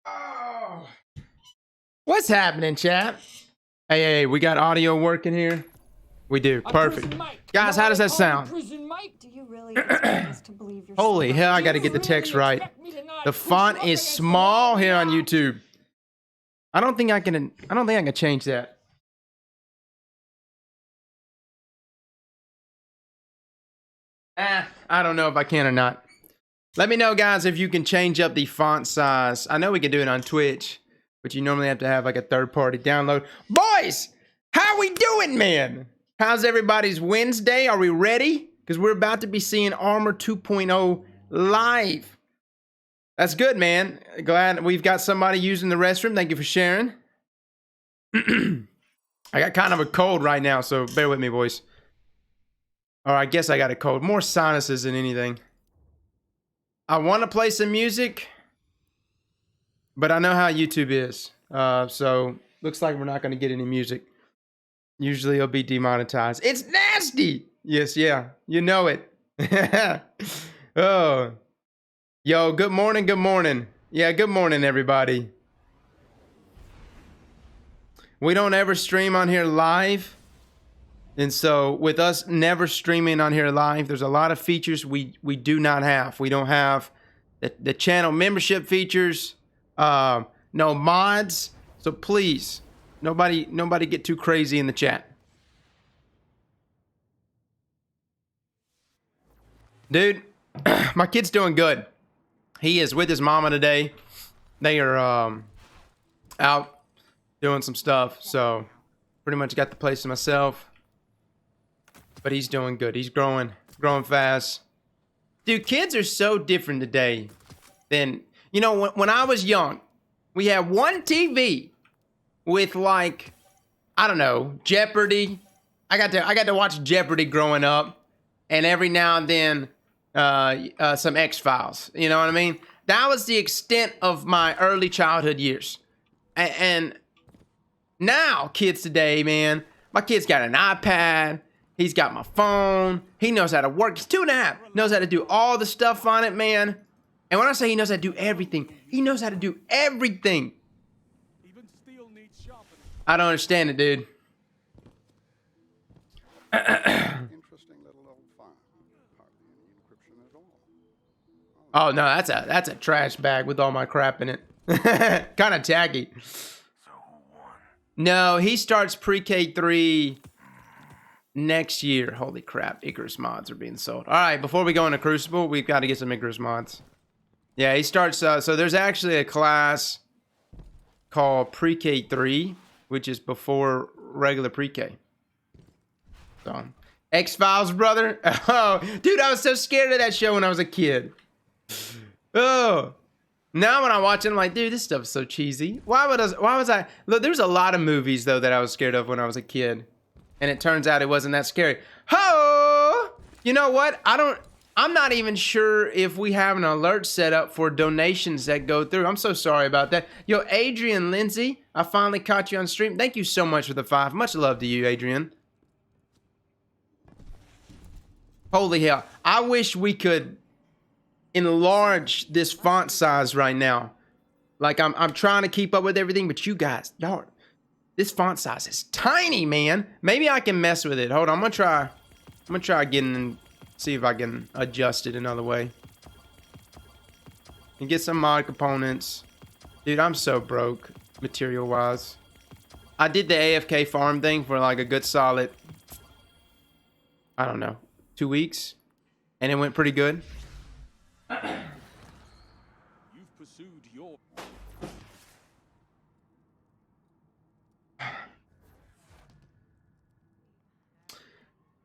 Oh. What's happening, chat? Hey, we got audio working here. We do. Perfect. Guys, how does that sound? Do you really expect us to believe you're Holy somebody? hell, I gotta get the text right. The font is small here on YouTube. I don't think I can change that. I don't know if I can or not. Let me know, guys, if you can change up the font size. I know we can do it on Twitch, but you normally have to have like a third-party download. Boys, how we doing, man? How's everybody's Wednesday? Are we ready? Because we're about to be seeing Armor 2.0 live. That's good, man. Glad we've got somebody using the restroom. Thank you for sharing. I got kind of a cold right now, so bear with me, boys. Or I guess I got a cold. More sinuses than anything. I want to play some music, but I know how YouTube is. So looks like we're not going to get any music. Usually it'll be demonetized. It's nasty. Yes, yeah. You know it. Oh. Yo, good morning, good morning. Yeah, good morning, everybody. We don't ever stream on here live. And so with us never streaming on here live, there's a lot of features we do not have. We don't have the channel membership features, no mods. So please, nobody get too crazy in the chat. Dude, my kid's doing good. He is with his mama today. They are out doing some stuff, so pretty much got the place to myself. But he's doing good. He's growing fast. Dude, kids are so different today than, you know, when I was young, we had one TV with like, I don't know, Jeopardy. I got to watch Jeopardy growing up, and every now and then some X-Files. You know what I mean? That was the extent of my early childhood years. And now kids today, man, my kid's got an iPad. He's got my phone. He knows how to work. He's 2.5. Knows how to do all the stuff on it, man. And when I say he knows how to do everything, he knows how to do everything. I don't understand it, dude. Interesting little old farm. Hardly any encryption at all. Oh no, that's a trash bag with all my crap in it. Kind of tacky. No, he starts pre-K 3 next year. Holy crap, Icarus mods are being sold. All right, before we go into Crucible, we've got to get some Icarus mods. Yeah, he starts, so there's actually a class called pre-K 3, which is before regular pre-K. So, X-Files, brother. Oh, dude, I was so scared of that show when I was a kid. Oh, now when I watch it, I'm like, dude, this stuff is so cheesy. Why was I? Look, there's a lot of movies though that I was scared of when I was a kid. And it turns out it wasn't that scary. Ho! You know what? I'm not even sure if we have an alert set up for donations that go through. I'm so sorry about that. Yo, Adrian Lindsay, I finally caught you on stream. Thank you so much for the 5. Much love to you, Adrian. Holy hell. I wish we could enlarge this font size right now. Like, I'm trying to keep up with everything, but you guys, y'all, this font size is tiny, man. Maybe I can mess with it. Hold on, I'm gonna try getting and see if I can adjust it another way. And get some mod components. Dude, I'm so broke, material-wise. I did the AFK farm thing for like a good solid, I don't know, 2 weeks. And it went pretty good. You've pursued your...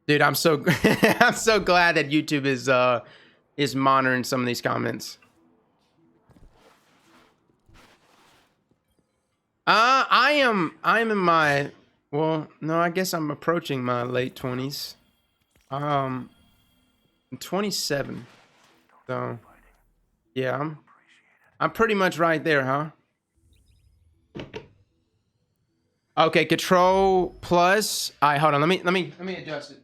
Dude, I'm so I'm so glad that YouTube is monitoring some of these comments. I'm in my, well, no, I guess I'm approaching my late 20s. I'm 27. So yeah, I'm pretty much right there, huh? Okay, control plus. All right, hold on. Let me adjust it.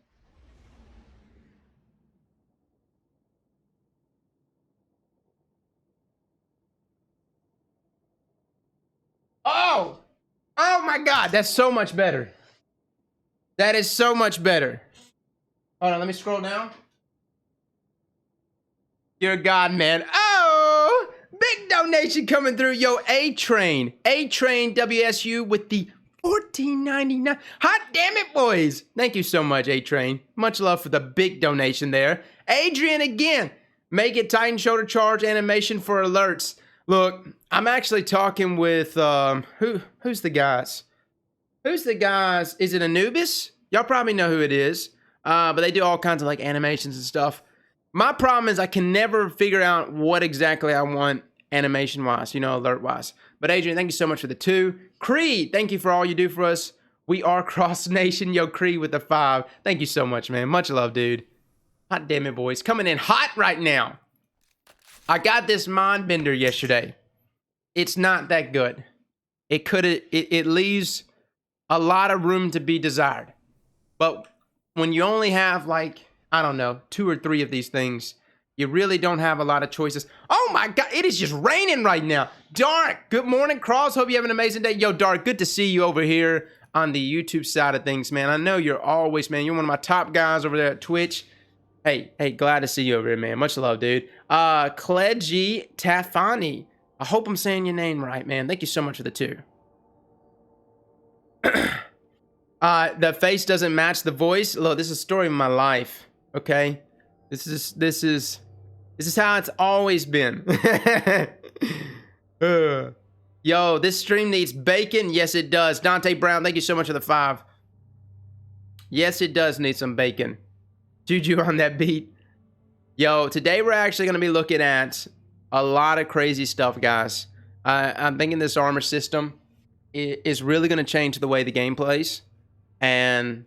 Oh! Oh my God, that's so much better. That is so much better. Hold on, let me scroll down. You're a god, man. Oh! Big donation coming through. Yo, A-Train. A-Train WSU with the $14.99. Hot damn it, boys. Thank you so much, A-Train. Much love for the big donation there. Adrian again. Make it Titan shoulder charge animation for alerts. Look, I'm actually talking with, who's the guys? Who's the guys? Is it Anubis? Y'all probably know who it is. But they do all kinds of like animations and stuff. My problem is I can never figure out what exactly I want animation-wise, you know, alert-wise. But Adrian, thank you so much for the 2. Creed, thank you for all you do for us. We are Cross Nation. Yo, Creed with the 5. Thank you so much, man. Much love, dude. Hot damn it, boys. Coming in hot right now. I got this mind bender yesterday. It's not that good. It leaves a lot of room to be desired. But when you only have like, I don't know, 2 or 3 of these things, you really don't have a lot of choices. Oh my God, it is just raining right now. Dark, good morning, Cross. Hope you have an amazing day. Yo, Dark, good to see you over here on the YouTube side of things, man. I know you're always, man, you're one of my top guys over there at Twitch. Hey, glad to see you over here, man. Much love, dude. Kledji Tafani. I hope I'm saying your name right, man. Thank you so much for the 2. The face doesn't match the voice. Look, this is a story of my life. Okay, this is how it's always been. Yo, this stream needs bacon. Yes, it does. Dante Brown, thank you so much for the 5. Yes, it does need some bacon. Juju on that beat. Yo, today we're actually going to be looking at a lot of crazy stuff, guys. I'm thinking this armor system is really going to change the way the game plays. And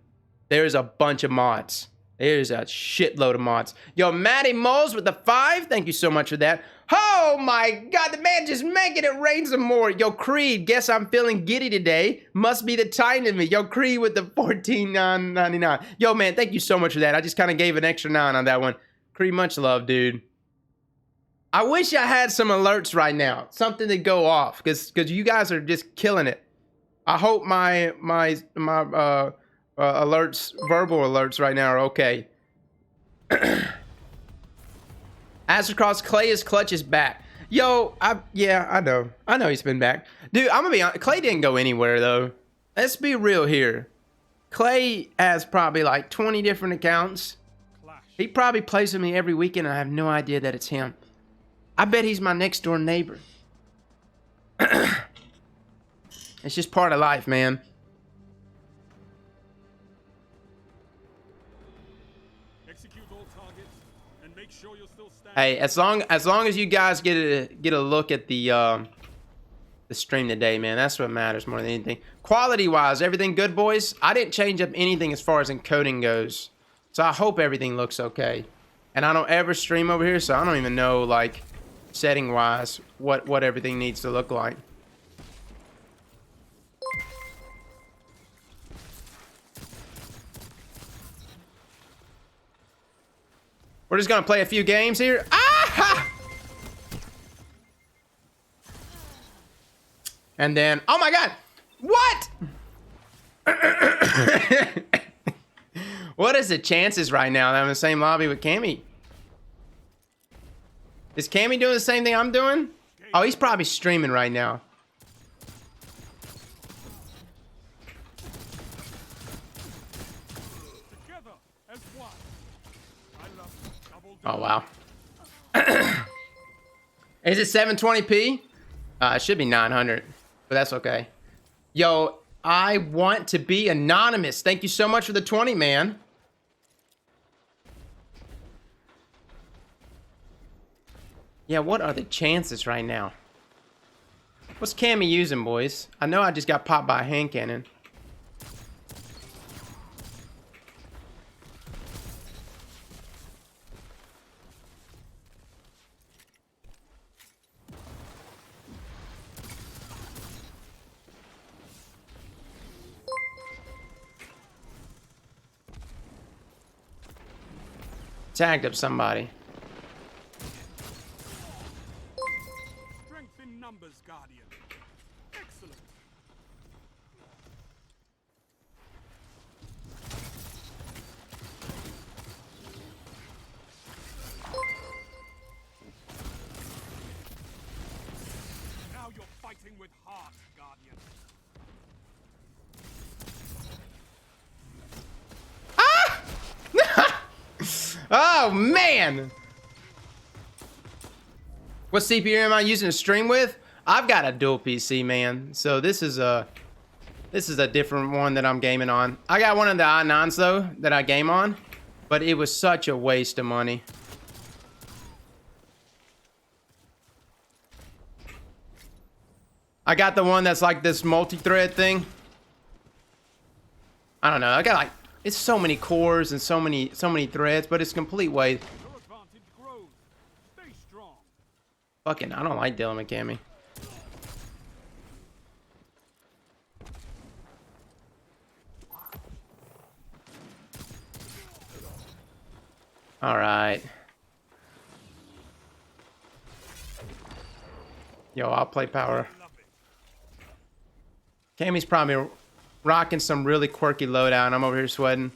there's a bunch of mods. There's a shitload of mods. Yo, Matty Moles with the 5. Thank you so much for that. Oh my God, the man just making it rain some more. Yo, Creed, guess I'm feeling giddy today. Must be the Titan in me. Yo, Creed with the $14.99. Yo, man, thank you so much for that. I just kind of gave an extra 9 on that one. Creed, much love, dude. I wish I had some alerts right now. Something to go off. Because you guys are just killing it. I hope my alerts, verbal alerts right now are okay. Astrocross Clay's clutch is back. Yo, yeah, I know he's been back. Dude, I'm gonna be honest, Clay didn't go anywhere though. Let's be real here. Clay has probably like 20 different accounts. He probably plays with me every weekend and I have no idea that it's him. I bet he's my next door neighbor. It's just part of life, man. Execute all targets and make sure you're still standing. Hey, as long as you guys get a look at the stream today, man, that's what matters more than anything. Quality wise, everything good, boys? I didn't change up anything as far as encoding goes, so I hope everything looks okay. And I don't ever stream over here, so I don't even know like setting wise what everything needs to look like. We're just gonna play a few games here. Ah! And then, oh my God, what? What is the chances right now that I'm in the same lobby with Cammy? Is Cammy doing the same thing I'm doing? Oh, he's probably streaming right now. Together as one. I love double Oh, wow. Is it 720p? It should be 900, but that's okay. Yo, I want to be anonymous. Thank you so much for the 20, man. Yeah, what are the chances right now? What's Cammy using, boys? I know I just got popped by a hand cannon. Tagged up somebody. strength in numbers, Guardian. Excellent. Oh, man. What CPU am I using to stream with? I've got a dual PC, man. So this is a different one that I'm gaming on. I got one of the i9s though that I game on, but it was such a waste of money. I got the one that's like this multi-thread thing. I don't know. I got like, it's so many cores and so many threads, but it's complete waste. Your advantage grows. Stay strong. Fucking, I don't like Dylan McCamey. All right. Yo, I'll play power. Cammy's probably rocking some really quirky loadout. I'm over here sweating.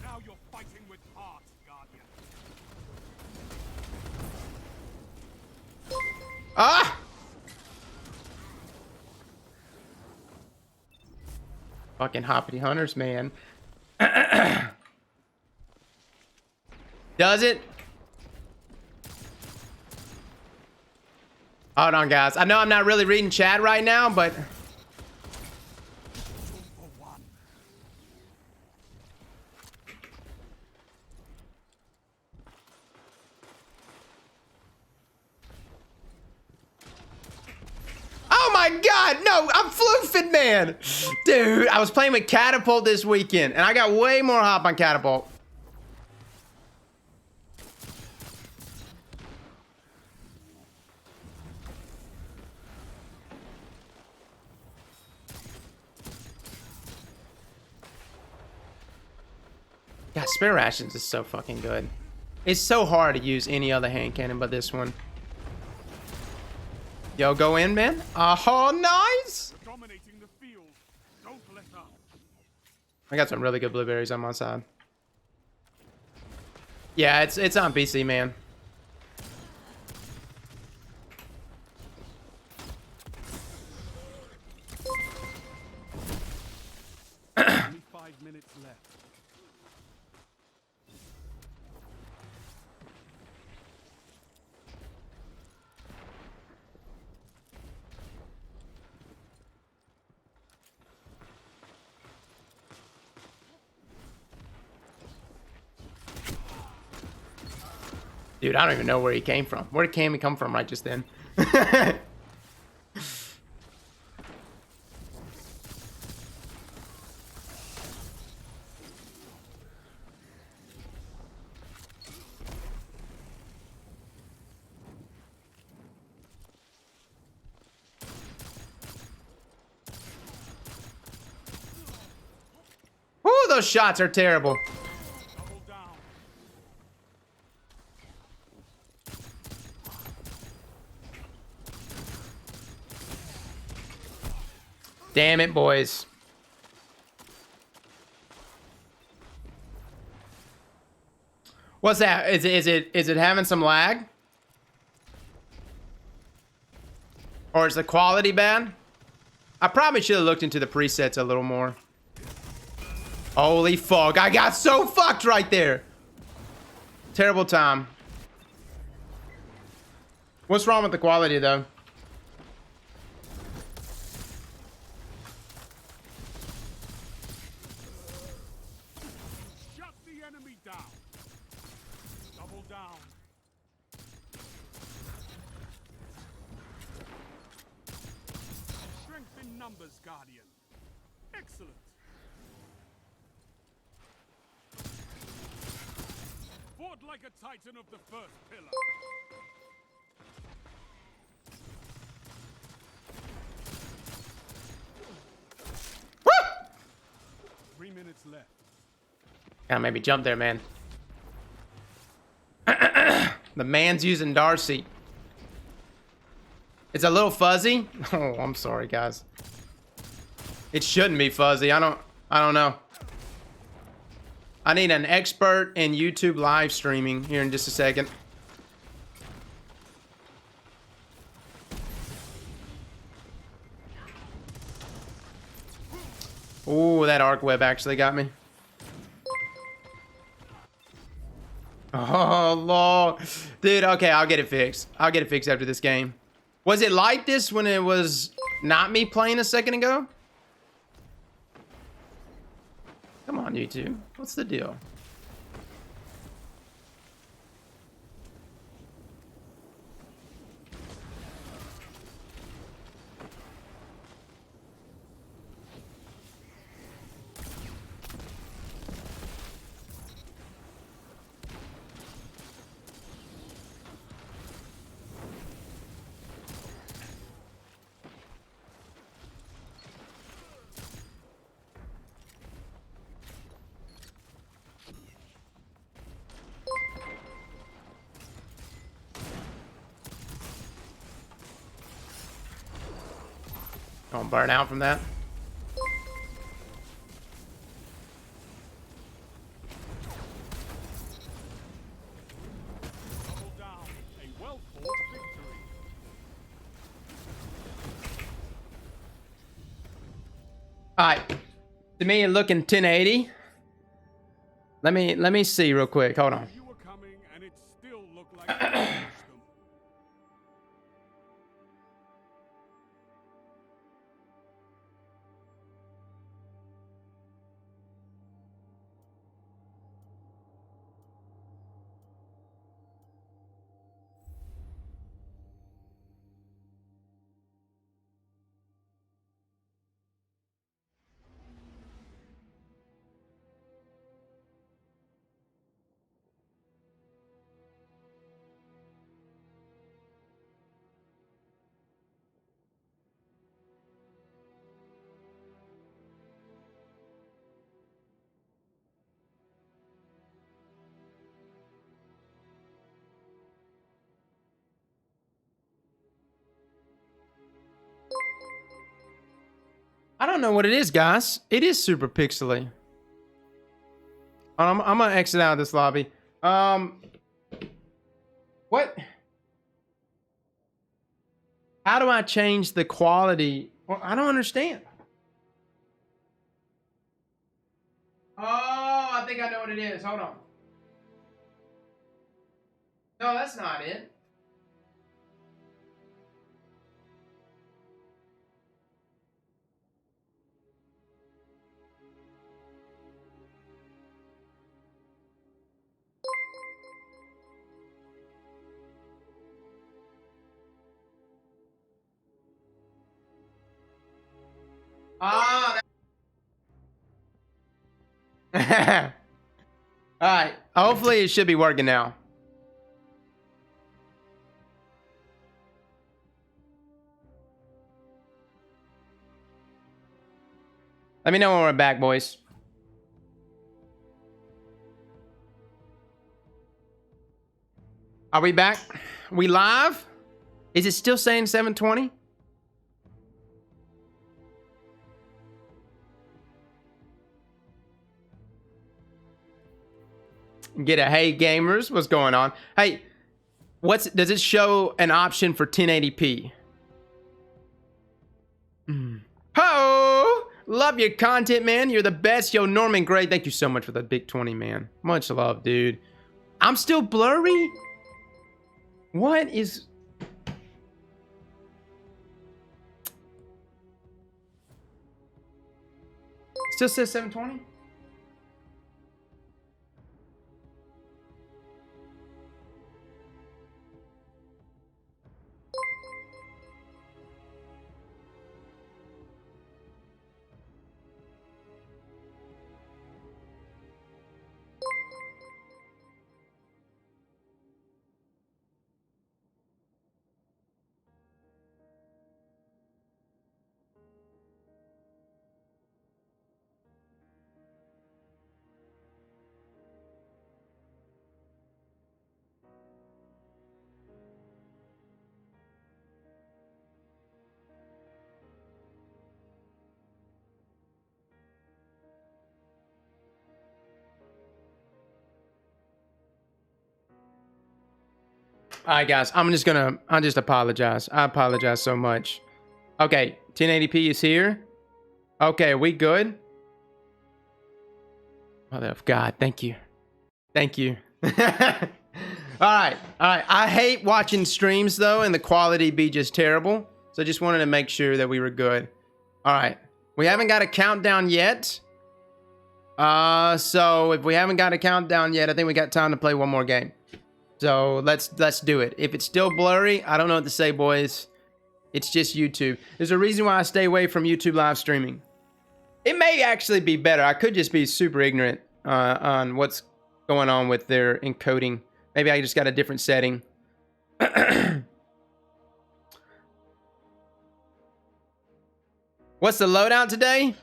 Now you're fighting with heart, Guardian. Ah! Fucking hoppity hunters, man. Does it? Hold on, guys. I know I'm not really reading chat right now, but... Oh my god, no, I'm floofing, man. Dude, I was playing with Catapult this weekend, and I got way more hop on Catapult. God, Spare Rations is so fucking good. It's so hard to use any other hand cannon but this one. Yo, go in, man. Oh, nice. You're dominating the field. Don't let up. I got some really good blueberries on my side. Yeah, it's on PC, man. Only 5 minutes left. Dude, I don't even know where he came from. Where did Cammy come from right just then? Woo, those shots are terrible. Double down. Damn it, boys. What's that? Is it having some lag? Or is the quality bad? I probably should have looked into the presets a little more. Holy fuck, I got so fucked right there. Terrible time. What's wrong with the quality though? Shut the enemy down. Double down. Strength in numbers, Guardian. Excellent. Fought like a titan of the first pillar. Woo! 3 minutes left. Gotta maybe jump there, man. The man's using Darcy. It's a little fuzzy. Oh, I'm sorry, guys. It shouldn't be fuzzy. I don't know. I need an expert in YouTube live streaming here in just a second. Ooh, that arc web actually got me. Oh, Lord. Dude, okay, I'll get it fixed. I'll get it fixed after this game. Was it like this when it was not me playing a second ago? Come on, YouTube. What's the deal? Don't burn out from that. Double down. A well-fought victory. All right. To me, it looking 1080. Let me see real quick. Hold on. You were coming, and it still looked like you finished them. I don't know what it is, guys. It is super pixely. I'm gonna exit out of this lobby. What? How do I change the quality? Well, I don't understand. Oh, I think I know what it is. Hold on. No, that's not it. Ah, that... All right. Hopefully, it should be working now. Let me know when we're back, boys. Are we back? We live? Is it still saying 720? Get a hey gamers, what's going on? Hey, does it show an option for 1080p? Ho! Love your content, man. You're the best. Yo, Norman Gray, thank you so much for the big 20, man. Much love, dude. I'm still blurry? What is... Still says 720? All right, guys. I just apologize. I apologize so much. Okay, 1080p is here. Okay, we good? Mother of God, thank you. Thank you. All right. I hate watching streams, though, and the quality be just terrible. So I just wanted to make sure that we were good. All right. We haven't got a countdown yet. So if we haven't got a countdown yet, I think we got time to play one more game. So let's do it. If it's still blurry, I don't know what to say, boys. It's just YouTube. There's a reason why I stay away from YouTube live streaming. It may actually be better. I could just be super ignorant on what's going on with their encoding. Maybe I just got a different setting. What's the loadout today?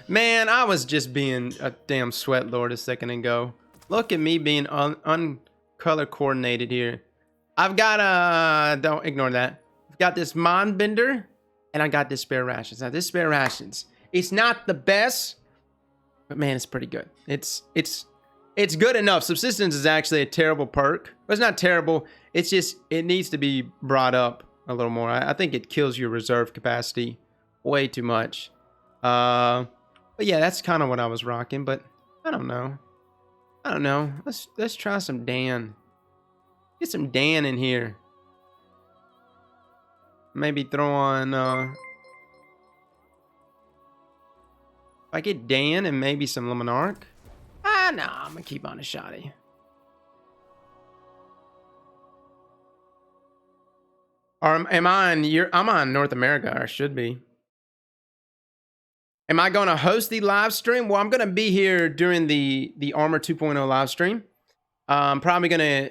Man, I was just being a damn sweat lord a second ago. Look at me being uncolor coordinated here. I've got don't ignore that. I've got this Mon Bender and I got this spare rations. Now this spare rations, it's not the best, but man, it's pretty good. It's good enough. Subsistence is actually a terrible perk. But it's not terrible. It's just, it needs to be brought up a little more. I think it kills your reserve capacity way too much. But yeah, that's kind of what I was rocking, but I don't know. Let's try some Dan. Get some Dan in here. Maybe throw on if I get Dan and maybe some Lemonarch. No, I'm gonna keep on a shoddy. Or am I on I'm on North America, or I should be. Am I gonna host the live stream? Well, I'm gonna be here during the Armor 2.0 live stream. I'm probably gonna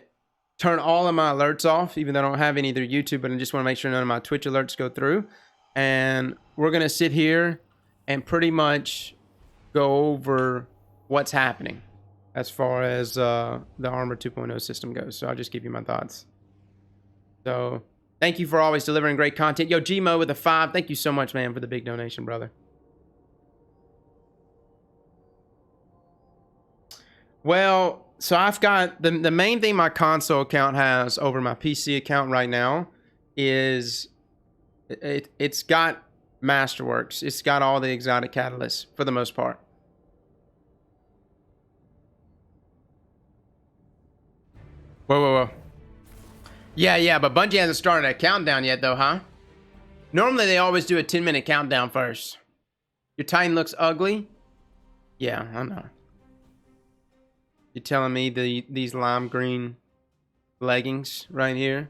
turn all of my alerts off, even though I don't have any of their YouTube, but I just want to make sure none of my Twitch alerts go through. And we're gonna sit here and pretty much go over what's happening as far as the Armor 2.0 system goes. So I'll just give you my thoughts. So thank you for always delivering great content. Yo, Gmo with a 5. Thank you so much, man, for the big donation, brother. Well, so I've got the main thing my console account has over my PC account right now is it's got Masterworks. It's got all the exotic catalysts for the most part. Whoa. Yeah, but Bungie hasn't started a countdown yet though, huh? Normally they always do a 10-minute countdown first. Your Titan looks ugly? Yeah, I know. You're telling me these lime green leggings right here,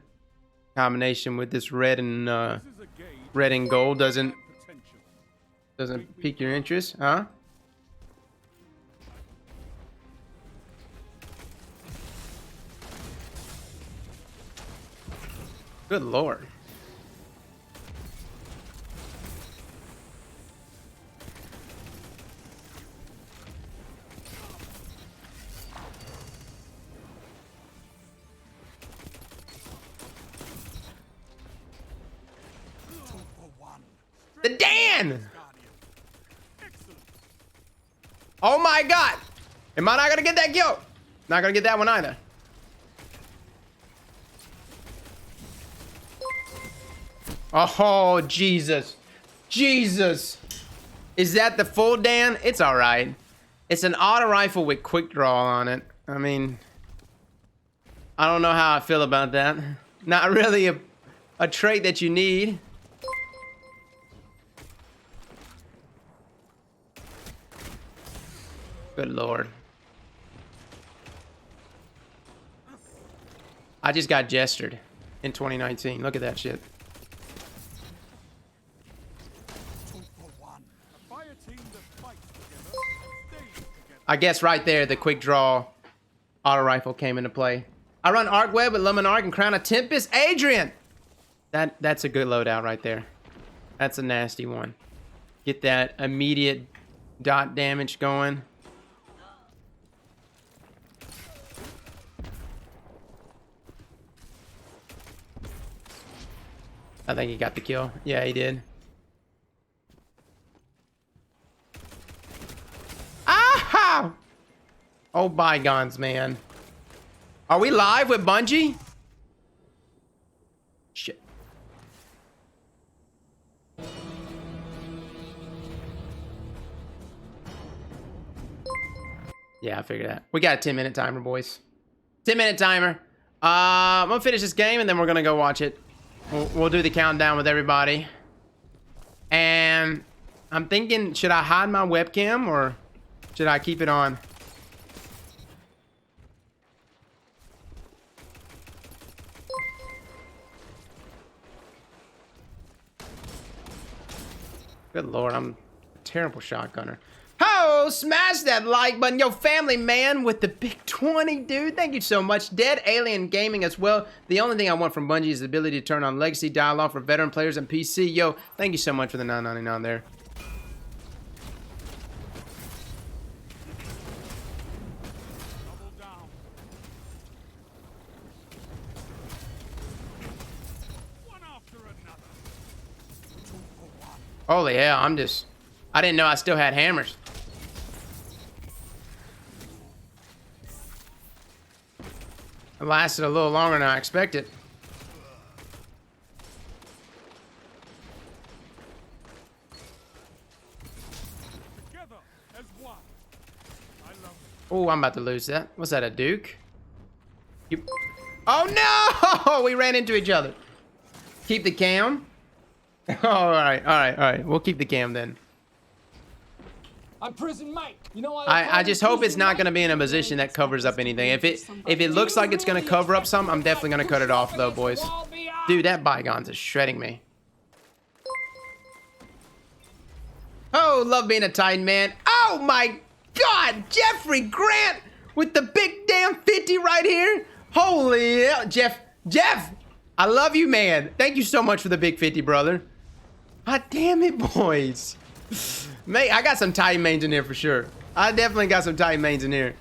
combination with this red and gold doesn't pique your interest, huh? Good lord. The Dan! Oh my god! Am I not gonna get that kill? Not gonna get that one either. Oh, Jesus. Jesus. Is that the full Dan? It's alright. It's an auto rifle with quick draw on it. I mean, I don't know how I feel about that. Not really a trait that you need. Good lord. I just got gestured in 2019. Look at that shit. I guess right there, the quick draw auto rifle came into play. I run Arc Web with Lemonarch and Crown of Tempest. Adrian! That's a good loadout right there. That's a nasty one. Get that immediate dot damage going. I think he got the kill. Yeah, he did. Aha! Oh, bygones, man. Are we live with Bungie? Yeah, I figured that. We got a 10-minute timer, boys. 10-minute timer. I'm gonna finish this game and then we're gonna go watch it. We'll do the countdown with everybody. And I'm thinking, should I hide my webcam or should I keep it on? Good lord, I'm a terrible shotgunner. Oh, smash that like button. Yo, family man with the big 20, dude. Thank you so much. Dead Alien Gaming as well. The only thing I want from Bungie is the ability to turn on legacy dialogue for veteran players and PC. Yo, thank you so much for the $9.99 there. Double down. One after another. Holy hell, I didn't know I still had hammers. It lasted a little longer than I expected. Together as one. I love it. Oh, I'm about to lose that. Was that a Duke? Oh no! We ran into each other. Keep the cam. All right. We'll keep the cam then. I'm Prison Mike. You know I just hope it's not going to be in a position that covers up anything. If it looks like it's going to cover up something, I'm definitely going to cut it off though, boys. Dude, that Bygones is shredding me. Oh, love being a Titan, man. Oh my God, Jeffrey Grant with the big damn 50 right here. Holy hell, Jeff, I love you, man. Thank you so much for the big 50, brother. God damn it, boys. Mate, I got some Titan mains in here for sure. I definitely got some Titan mains in here.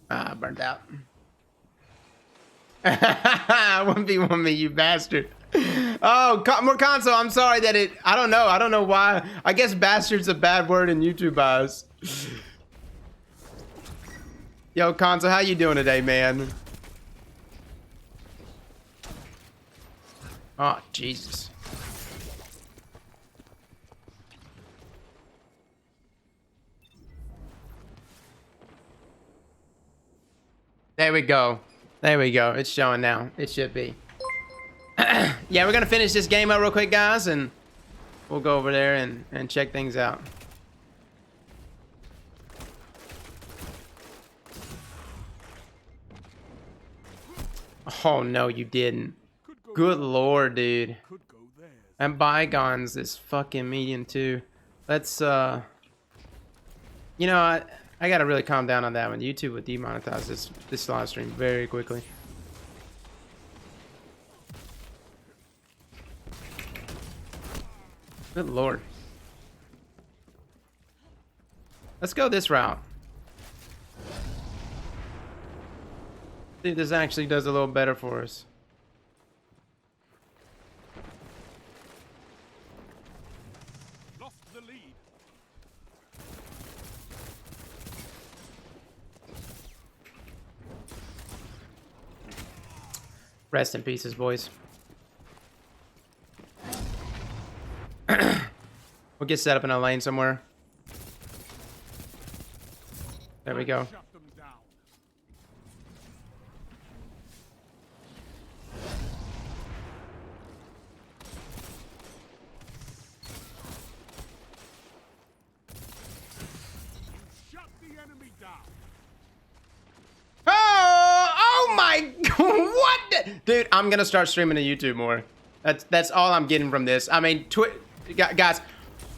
Ah, burnt out. 1v1 me, you bastard. Oh, more console. I'm sorry that I don't know why. I guess bastard's a bad word in YouTube eyes. Yo, console, how you doing today, man? Oh, Jesus. There we go. It's showing now. It should be. Yeah, we're gonna finish this game up real quick, guys, and we'll go over there and check things out. Oh, no, you didn't. Good lord, dude. Could go there. And Bygones is fucking medium too. Let's you know, I gotta really calm down on that one. YouTube would demonetize this live stream very quickly. Good lord. Let's go this route. Dude, this actually does a little better for us. Lost the lead. Rest in pieces, boys. We'll get set up in a lane somewhere. There we go. Shut them down. Shut the enemy down. Oh my what dude, I'm gonna start streaming to YouTube more. That's all I'm getting from this. I mean, guys,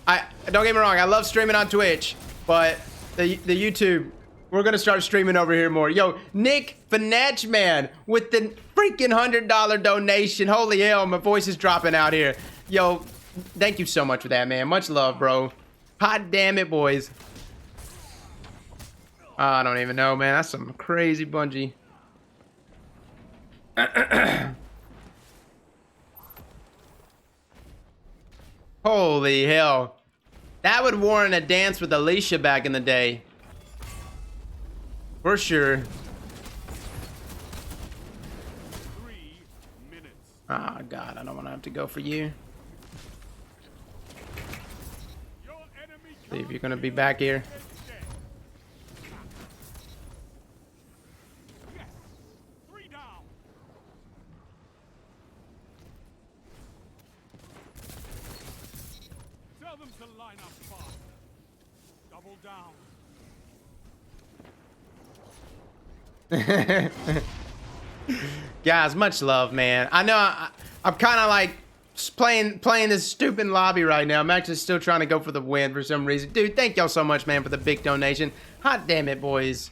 I don't get me wrong, I love streaming on Twitch, but the YouTube, we're gonna start streaming over here more. Yo, Nick Finetch, man, with the freaking $100 donation. Holy hell, my voice is dropping out here. Yo, thank you so much for that, man. Much love, bro. Hot damn it, boys. I don't even know, man. That's some crazy Bungie. Holy hell. That would warrant a dance with Alicia back in the day. For sure. 3 minutes. Oh, God. I don't want to have to go for you. See if you're gonna be back here. Yes. 3 down. Tell them to line up fast. Double down. Guys, much love, man. I know I'm kind of like just playing this stupid lobby right now. I'm actually still trying to go for the win for some reason. Dude, thank y'all so much, man, for the big donation. Hot damn it, boys.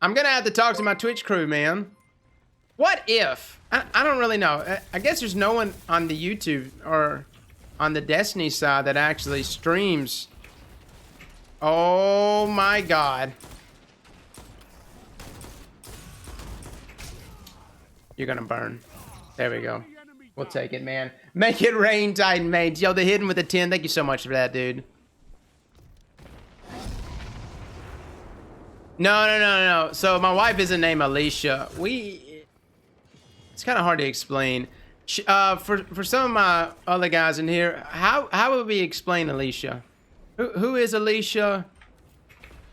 I'm going to have to talk to my Twitch crew, man. What if? I don't really know. I guess there's no one on the YouTube or on the Destiny side that actually streams. Oh, my God. You're gonna burn. There we go. We'll take it, man. Make it rain, Titan mates. Yo, the hidden with a 10. Thank you so much for that, dude. No. So my wife isn't named Alicia. It's kind of hard to explain. For some of my other guys in here, how would we explain Alicia? Who is Alicia?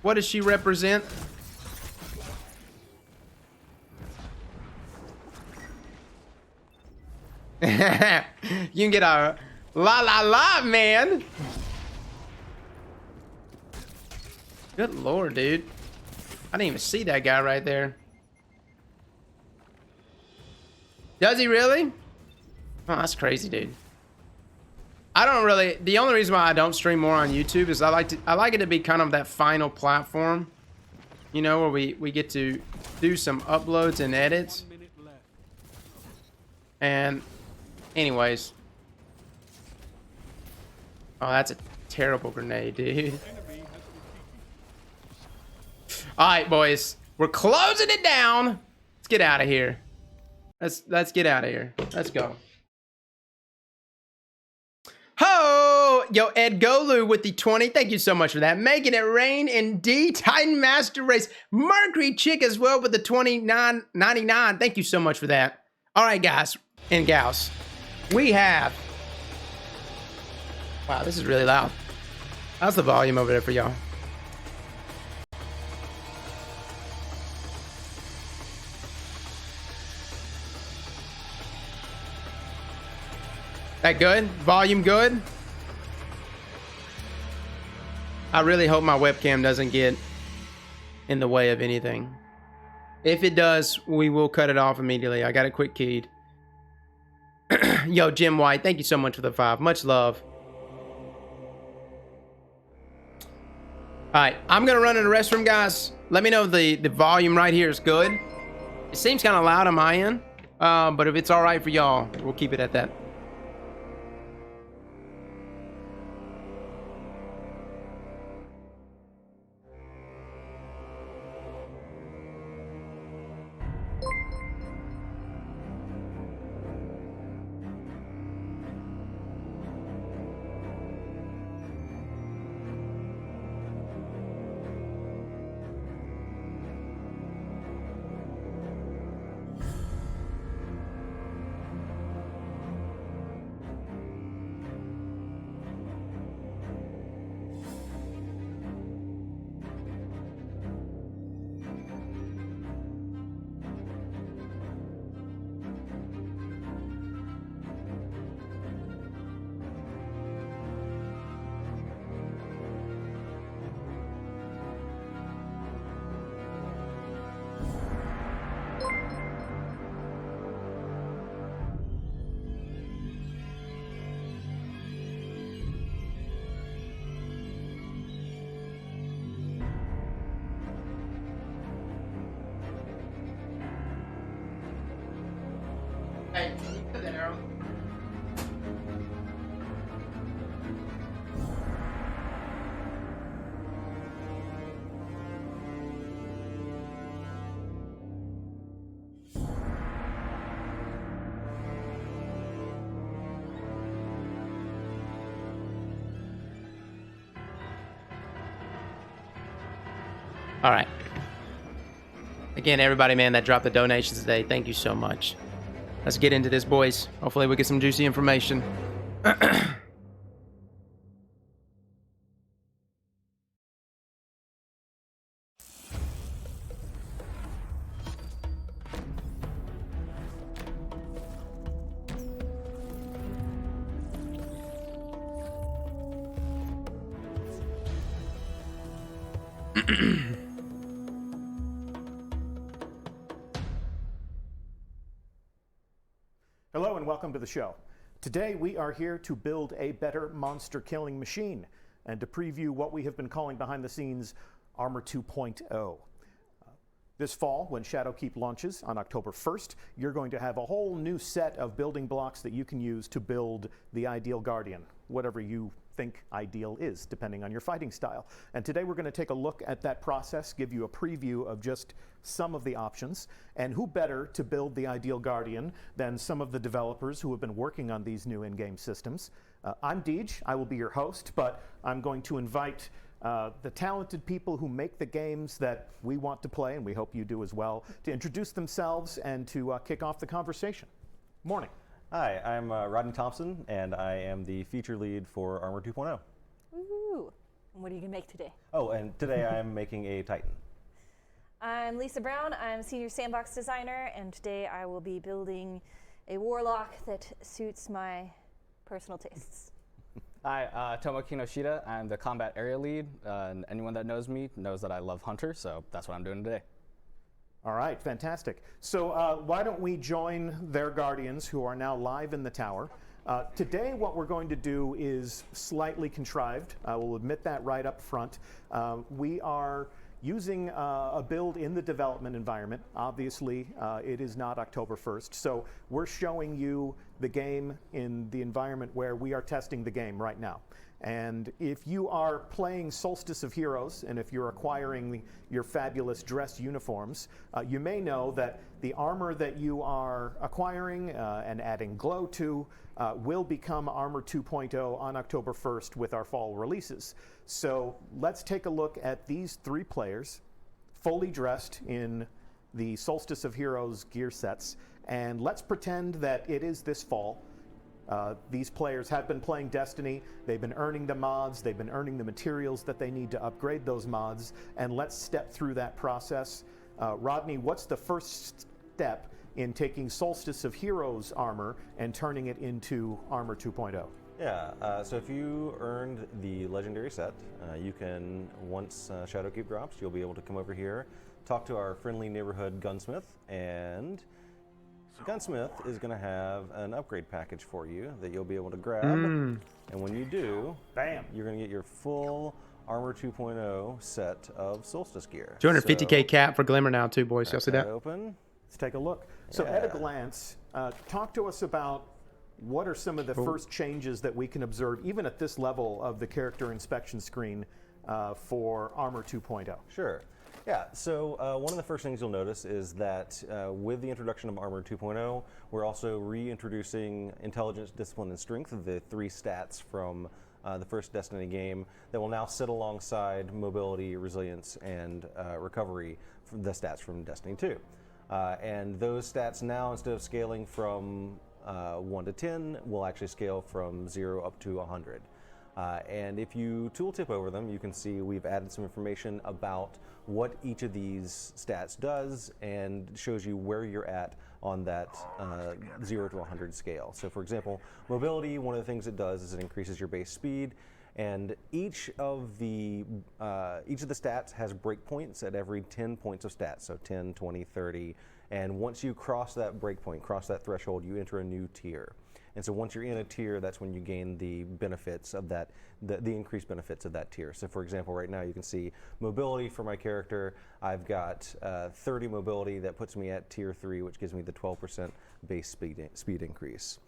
What does she represent? You can get a la, man. Good lord, dude. I didn't even see that guy right there. Does he really? Oh, that's crazy, dude. I don't really. The only reason why I don't stream more on YouTube is I like it to be kind of that final platform, you know, where we get to do some uploads and edits. 1 minute left. And anyways. Oh, that's a terrible grenade, dude. Enemy has retreated. Alright, boys. We're closing it down. Let's get out of here. Let's get out of here. Let's go. Ho! Yo, Ed Golu with the 20. Thank you so much for that. Making it rain indeed. Titan Master Race. Mercury Chick as well with the 29.99. Thank you so much for that. Alright, guys and gals. We have... Wow, this is really loud. How's the volume over there for y'all? That good? Volume good? I really hope my webcam doesn't get in the way of anything. If it does, we will cut it off immediately. I got it quick keyed. Yo, Jim White, thank you so much for the 5. Much love. Alright, I'm gonna run in the restroom, guys. Let me know if the volume right here is good. It seems kind of loud on my end. But if it's alright for y'all, we'll keep it at that. Hey, can you put that arrow? All right. Again, everybody, man, that dropped the donations today, thank you so much. Let's get into this, boys. Hopefully we get some juicy information. Hello and welcome to the show. Today we are here to build a better monster killing machine and to preview what we have been calling behind the scenes Armor 2.0. This fall, when Shadowkeep launches on October 1st, you're going to have a whole new set of building blocks that you can use to build the ideal Guardian, whatever you think ideal is, depending on your fighting style. And today we're going to take a look at that process, give you a preview of just some of the options, and who better to build the ideal Guardian than some of the developers who have been working on these new in-game systems. I'm Deej, I will be your host, but I'm going to invite the talented people who make the games that we want to play, and we hope you do as well, to introduce themselves and to kick off the conversation. Morning. Hi, I'm Rodney Thompson, and I am the feature lead for Armor 2.0. Ooh. And what are you going to make today? Oh, and today I'm making a Titan. I'm Lisa Brown. I'm senior sandbox designer, and today I will be building a warlock that suits my personal tastes. Hi, Tomo Kinoshita. I'm the combat area lead, and anyone that knows me knows that I love Hunter, so that's what I'm doing today. All right, fantastic. So why don't we join their Guardians who are now live in the tower. Today what we're going to do is slightly contrived. I will admit that right up front. We are using a build in the development environment. Obviously, it is not October 1st, so we're showing you the game in the environment where we are testing the game right now. And if you are playing Solstice of Heroes, and if you're acquiring your fabulous dress uniforms, you may know that the armor that you are acquiring and adding glow to will become Armor 2.0 on October 1st with our fall releases. So let's take a look at these three players, fully dressed in the Solstice of Heroes gear sets, and let's pretend that it is this fall. These players have been playing Destiny, they've been earning the mods, they've been earning the materials that they need to upgrade those mods, and let's step through that process. Rodney, what's the first step in taking Solstice of Heroes armor and turning it into Armor 2.0? Yeah, so if you earned the Legendary set, you can, once Shadowkeep drops, you'll be able to come over here, talk to our friendly neighborhood gunsmith, and Gunsmith is going to have an upgrade package for you that you'll be able to grab, and when you do, bam, you're going to get your full Armor 2.0 set of Solstice gear. 250K cap for Glimmer now too, boys. Y'all see that? Open. Let's take a look. So at a glance, talk to us about what are some of the first changes that we can observe, even at this level of the character inspection screen for Armor 2.0. Sure. Yeah, so one of the first things you'll notice is that with the introduction of Armor 2.0, we're also reintroducing Intelligence, Discipline, and Strength, the three stats from the first Destiny game that will now sit alongside Mobility, Resilience, and Recovery, from the stats from Destiny 2. And those stats now, instead of scaling from 1 to 10, will actually scale from 0 up to 100. And if you tooltip over them, you can see we've added some information about what each of these stats does and shows you where you're at on that 0 to 100 scale. So for example, mobility, one of the things it does is it increases your base speed, and each of the stats has breakpoints at every 10 points of stats, so 10, 20, 30, and once you cross that breakpoint, cross that threshold, you enter a new tier. And so once you're in a tier, that's when you gain the benefits of that, the increased benefits of that tier. So for example, right now you can see mobility for my character. I've got 30 mobility that puts me at tier 3, which gives me the 12% base speed increase.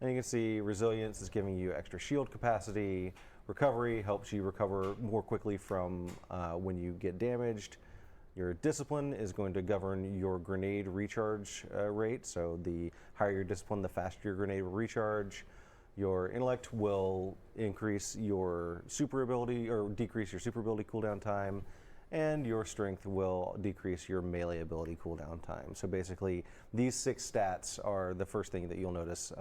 And you can see resilience is giving you extra shield capacity. Recovery helps you recover more quickly from when you get damaged. Your discipline is going to govern your grenade recharge rate. So the higher your discipline, the faster your grenade will recharge. Your intellect will increase your super ability or decrease your super ability cooldown time. And your strength will decrease your melee ability cooldown time. So basically, these 6 stats are the first thing that you'll notice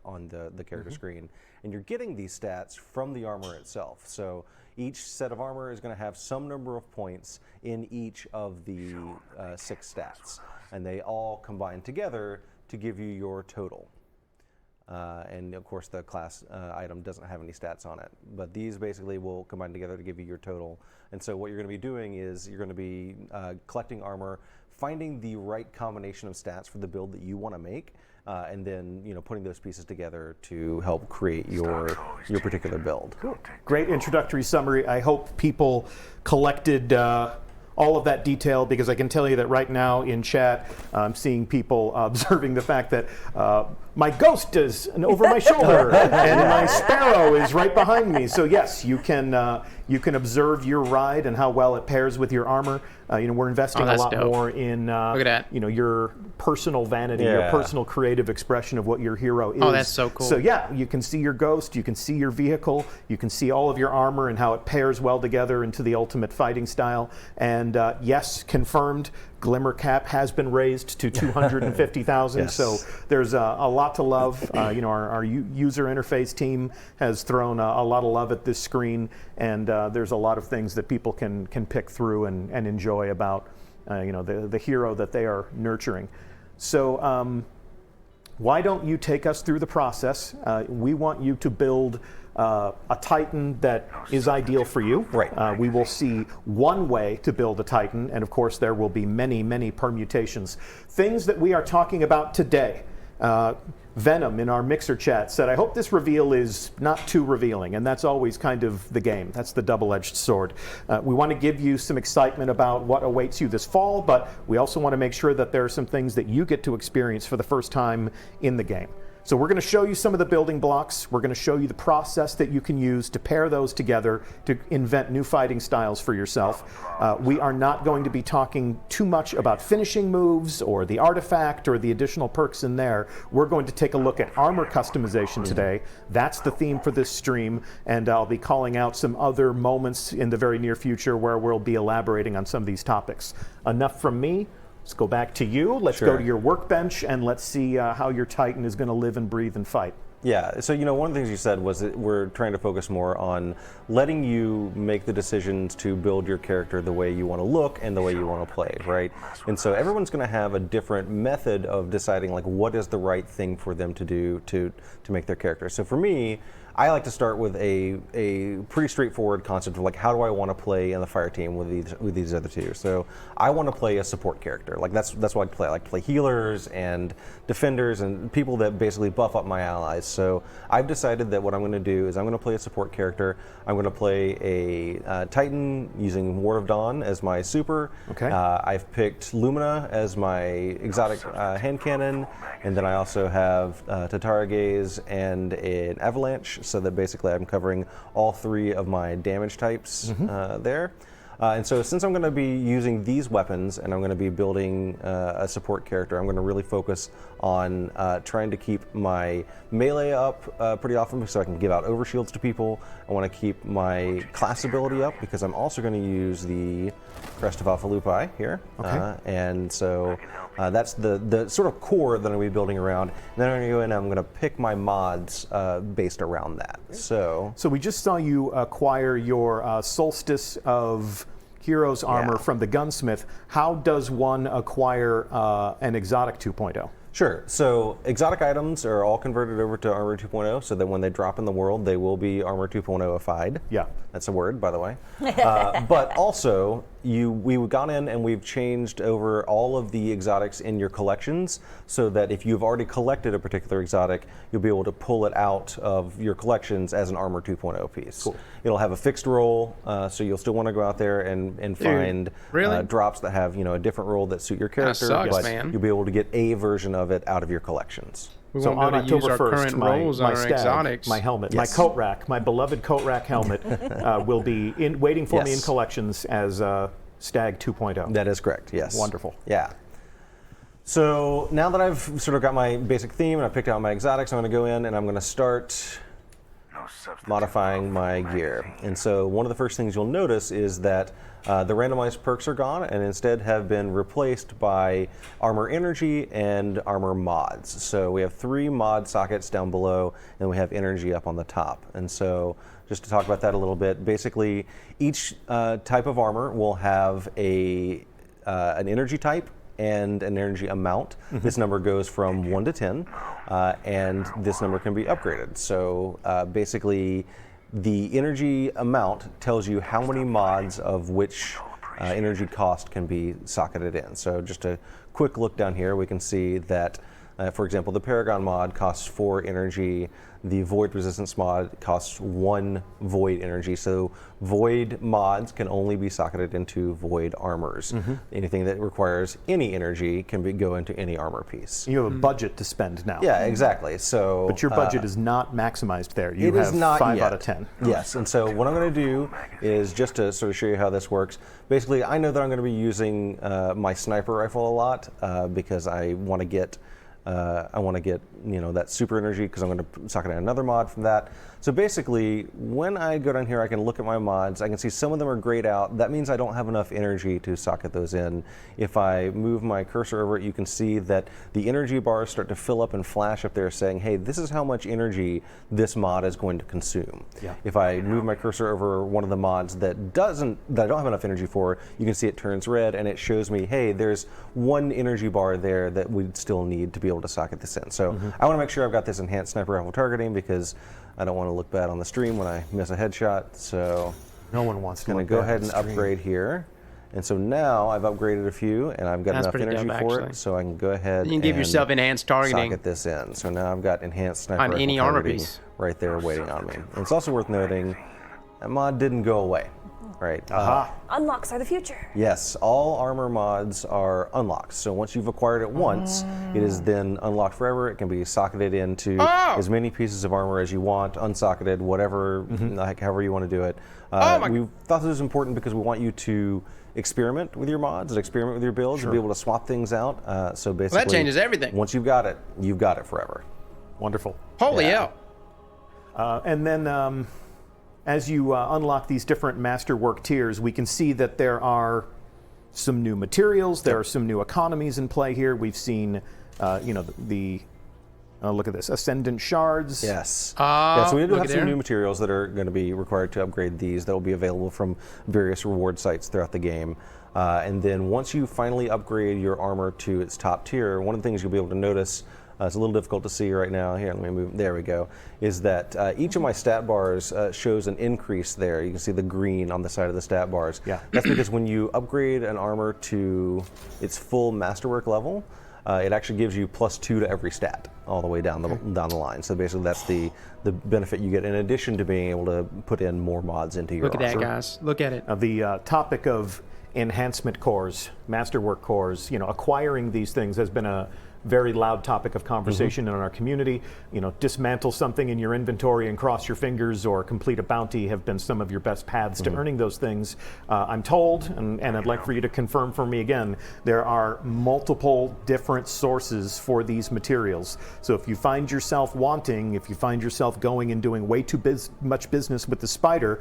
on the character screen. And you're getting these stats from the armor itself. So each set of armor is going to have some number of points in each of the 6 stats. And they all combine together to give you your total. and of course the class item doesn't have any stats on it. But these basically will combine together to give you your total. And so what you're going to be doing is you're going to be collecting armor, finding the right combination of stats for the build that you want to make, and then putting those pieces together to help create your particular build. Cool. Great introductory summary. I hope people collected all of that detail, because I can tell you that right now in chat, I'm seeing people observing the fact that my ghost is over my shoulder and my sparrow is right behind me. So yes, you can observe your ride and how well it pairs with your armor. We're investing a lot more in Look at that. Your personal vanity, your personal creative expression of what your hero is. Oh, that's so cool. So yeah, you can see your ghost, you can see your vehicle, you can see all of your armor and how it pairs well together into the ultimate fighting style. And yes, confirmed, Glimmer Cap has been raised to 250,000. Yes. So there's a lot to love. Our user interface team has thrown a lot of love at this screen, and there's a lot of things that people can pick through and enjoy about the hero that they are nurturing. So why don't you take us through the process? We want you to build a Titan that is ideal for you. Right. We will see one way to build a Titan, and of course there will be many, many permutations. Things that we are talking about today. Venom in our Mixer chat said, I hope this reveal is not too revealing, and that's always kind of the game. That's the double-edged sword. We want to give you some excitement about what awaits you this fall, but we also want to make sure that there are some things that you get to experience for the first time in the game. So we're going to show you some of the building blocks. We're going to show you the process that you can use to pair those together to invent new fighting styles for yourself. We are not going to be talking too much about finishing moves or the artifact or the additional perks in there. We're going to take a look at armor customization today. That's the theme for this stream, and I'll be calling out some other moments in the very near future where we'll be elaborating on some of these topics. Enough from me. Let's go back to you. Let's go to your workbench, and let's see how your Titan is going to live and breathe and fight. Yeah, so one of the things you said was that we're trying to focus more on letting you make the decisions to build your character the way you want to look and the way you want to play, right? And so everyone's going to have a different method of deciding what is the right thing for them to do to make their character. So for me, I like to start with a pretty straightforward concept of how do I want to play in the fire team with these other two. So I want to play a support character. That's what I like to play. I like to play healers and defenders and people that basically buff up my allies. So I've decided that what I'm going to do is I'm going to play a support character. I'm going to play a Titan using Ward of Dawn as my super. Okay. I've picked Lumina as my exotic hand cannon, and then I also have Tatara Gaze and an Avalanche, so that basically I'm covering all three of my damage types there. And so since I'm going to be using these weapons and I'm going to be building a support character, I'm going to really focus on trying to keep my melee up pretty often so I can give out overshields to people. I want to keep my class ability up because I'm also going to use the Crest of Alpha Lupi here. Okay. And so that's the sort of core that I'm going to be building around. And then I'm going to go in and I'm going to pick my mods based around that. So we just saw you acquire your Solstice of Heroes armor from the gunsmith. How does one acquire an exotic 2.0? Sure. So exotic items are all converted over to Armor 2.0 so that when they drop in the world, they will be Armor 2.0-ified. Yeah. That's a word, by the way. But also, we've gone in and we've changed over all of the exotics in your collections so that if you've already collected a particular exotic, you'll be able to pull it out of your collections as an Armor 2.0 piece. Cool. It'll have a fixed roll, so you'll still want to go out there and find drops that have a different roll that suit your character. That sucks, but man. you'll be able to get a version of it out of your collections. We So won't on be able to use October our 1st, current my rolls on our stag, exotics. my helmet, Yes. my coat rack, my beloved coat rack helmet will be waiting for me in Yes. collections as Stag 2.0. That is correct, yes. Wonderful. Yeah. So now that I've sort of got my basic theme and I picked out my exotics, I'm going to go in and I'm going to start modifying my gear. And so one of the first things you'll notice is that the randomized perks are gone and instead have been replaced by armor energy and armor mods. So we have 3 mod sockets down below and we have energy up on the top. And so just to talk about that a little bit, basically each type of armor will have an energy type and an energy amount. This number goes from 1 to 10, and this number can be upgraded. So basically, the energy amount tells you how many mods of which energy cost can be socketed in. So just a quick look down here, we can see that, for example, the Paragon mod costs 4 energy. The Void Resistance mod costs 1 Void energy. So Void mods can only be socketed into Void armors. Anything that requires any energy can go into any armor piece. You have a budget to spend now. Yeah, exactly. So, but your budget is not maximized there. You it have is not 5 yet. out of 10. Yes, and so what I'm going to do is just to sort of show you how this works. Basically, I know that I'm going to be using my sniper rifle a lot because I want to get that super energy because I'm going to socket in another mod from that. So basically, when I go down here, I can look at my mods. I can see some of them are grayed out. That means I don't have enough energy to socket those in. If I move my cursor over it, you can see that the energy bars start to fill up and flash up there saying, hey, this is how much energy this mod is going to consume. Yeah. If I move my cursor over one of the mods that I don't have enough energy for, you can see it turns red and it shows me, hey, there's 1 energy bar there that we'd still need to be able to socket this in. So I want to make sure I've got this enhanced sniper rifle targeting because I don't want to look bad on the stream when I miss a headshot. So no one wants to. I'm going to go ahead and upgrade here. And so now I've upgraded a few and I've got enough energy for it. So I can go ahead you can give yourself enhanced targeting. Socket this in. So now I've got enhanced sniper on rifle any armor targeting piece right there waiting on me. And it's also worth noting that mod didn't go away. Right. Unlocks are the future. Yes, all armor mods are unlocked. So once you've acquired it once, it is then unlocked forever. It can be socketed into as many pieces of armor as you want, unsocketed, whatever, like however you want to do it. We thought this was important because we want you to experiment with your mods and experiment with your builds and be able to swap things out. So basically, that changes everything. Once you've got it forever. Wonderful. Holy hell. And then as you unlock these different masterwork tiers, we can see that there are some new materials. There are some new economies in play here. We've seen, look at this, Ascendant Shards. Yes. So we do have some new materials that are going to be required to upgrade these that will be available from various reward sites throughout the game. And then once you finally upgrade your armor to its top tier, one of the things you'll be able to notice, it's a little difficult to see right now. Here, let me move. There we go. Is that each of my stat bars shows an increase there. You can see the green on the side of the stat bars. Yeah. That's because when you upgrade an armor to its full masterwork level, it actually gives you +2 to every stat all the way down the line. So basically, that's the benefit you get in addition to being able to put in more mods into your armor. Look at that, armor. guys. Look at it. The topic of enhancement cores, masterwork cores, acquiring these things has been a very loud topic of conversation in our community. Dismantle something in your inventory and cross your fingers or complete a bounty have been some of your best paths to earning those things. I'm told, and I'd like for you to confirm for me again, there are multiple different sources for these materials. So if you find yourself wanting, if you find yourself going and doing way too much business with the spider,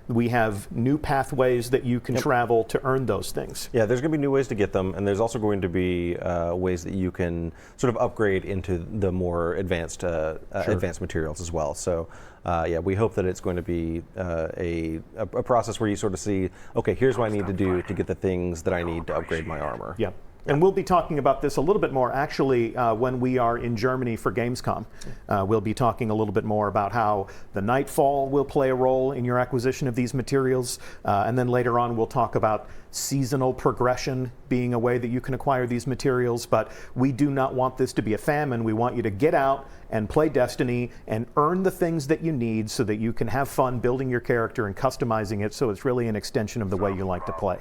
we have new pathways that you can travel to earn those things. Yeah, there's going to be new ways to get them, and there's also going to be ways that you can sort of upgrade into the more advanced advanced materials as well. So yeah, we hope that it's going to be a process where you sort of see, okay, here's what I need to do to get the things that I need to upgrade my armor. Yeah. And we'll be talking about this a little bit more actually when we are in Germany for Gamescom. We'll be talking a little bit more about how the Nightfall will play a role in your acquisition of these materials. And then later on we'll talk about seasonal progression being a way that you can acquire these materials. But we do not want this to be a famine. We want you to get out and play Destiny and earn the things that you need so that you can have fun building your character and customizing it so it's really an extension of the way you like to play.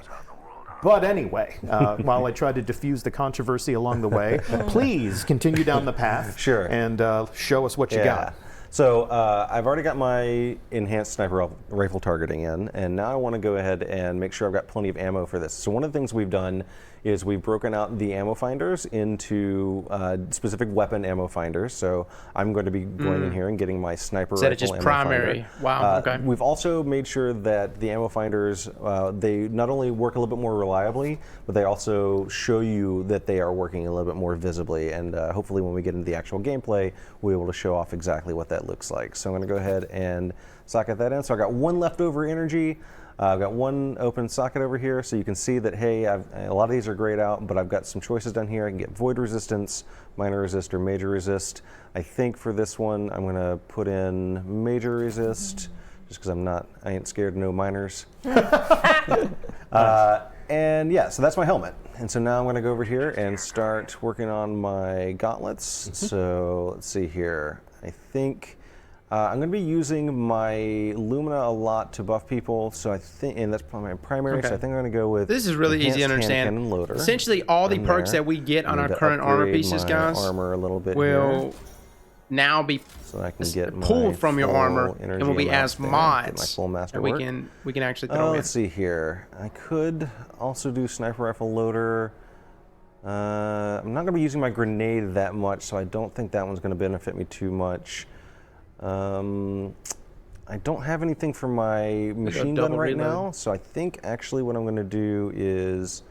But anyway, while I try to diffuse the controversy along the way, please continue down the path. Sure. And show us what you got. So I've already got my enhanced sniper rifle targeting in, and now I want to go ahead and make sure I've got plenty of ammo for this. So one of the things we've done is we've broken out the ammo finders into specific weapon ammo finders. So I'm going to be going in here and getting my sniper rifle just ammo primary. finder. Wow. Okay. We've also made sure that the ammo finders, they not only work a little bit more reliably, but they also show you that they are working a little bit more visibly. And hopefully when we get into the actual gameplay, we'll be able to show off exactly what that looks like. So I'm going to go ahead and socket that in. So I got 1 leftover energy. I've got one open socket over here, so you can see that, hey, a lot of these are grayed out, but I've got some choices down here. I can get void resistance, minor resist, or major resist. I think for this one, I'm going to put in major resist, just because I ain't scared of no minors. And yeah, so that's my helmet. And so now I'm going to go over here and start working on my gauntlets. So let's see here. I think I'm going to be using my Lumina a lot to buff people. So I think, and that's probably my primary. So I think I'm going to go with. This is really easy to understand. Loader Essentially, all the perks that we get on our current armor pieces, guys, armor a little bit will here. now be so I can get pulled from your armor and will be as mods. My full master we work. can actually throw in. Let's see here. I could also do sniper rifle loader. I'm not going to be using my grenade that much, so I don't think that one's going to benefit me too much. I don't have anything for my machine gun right now, so I think actually what I'm going to do is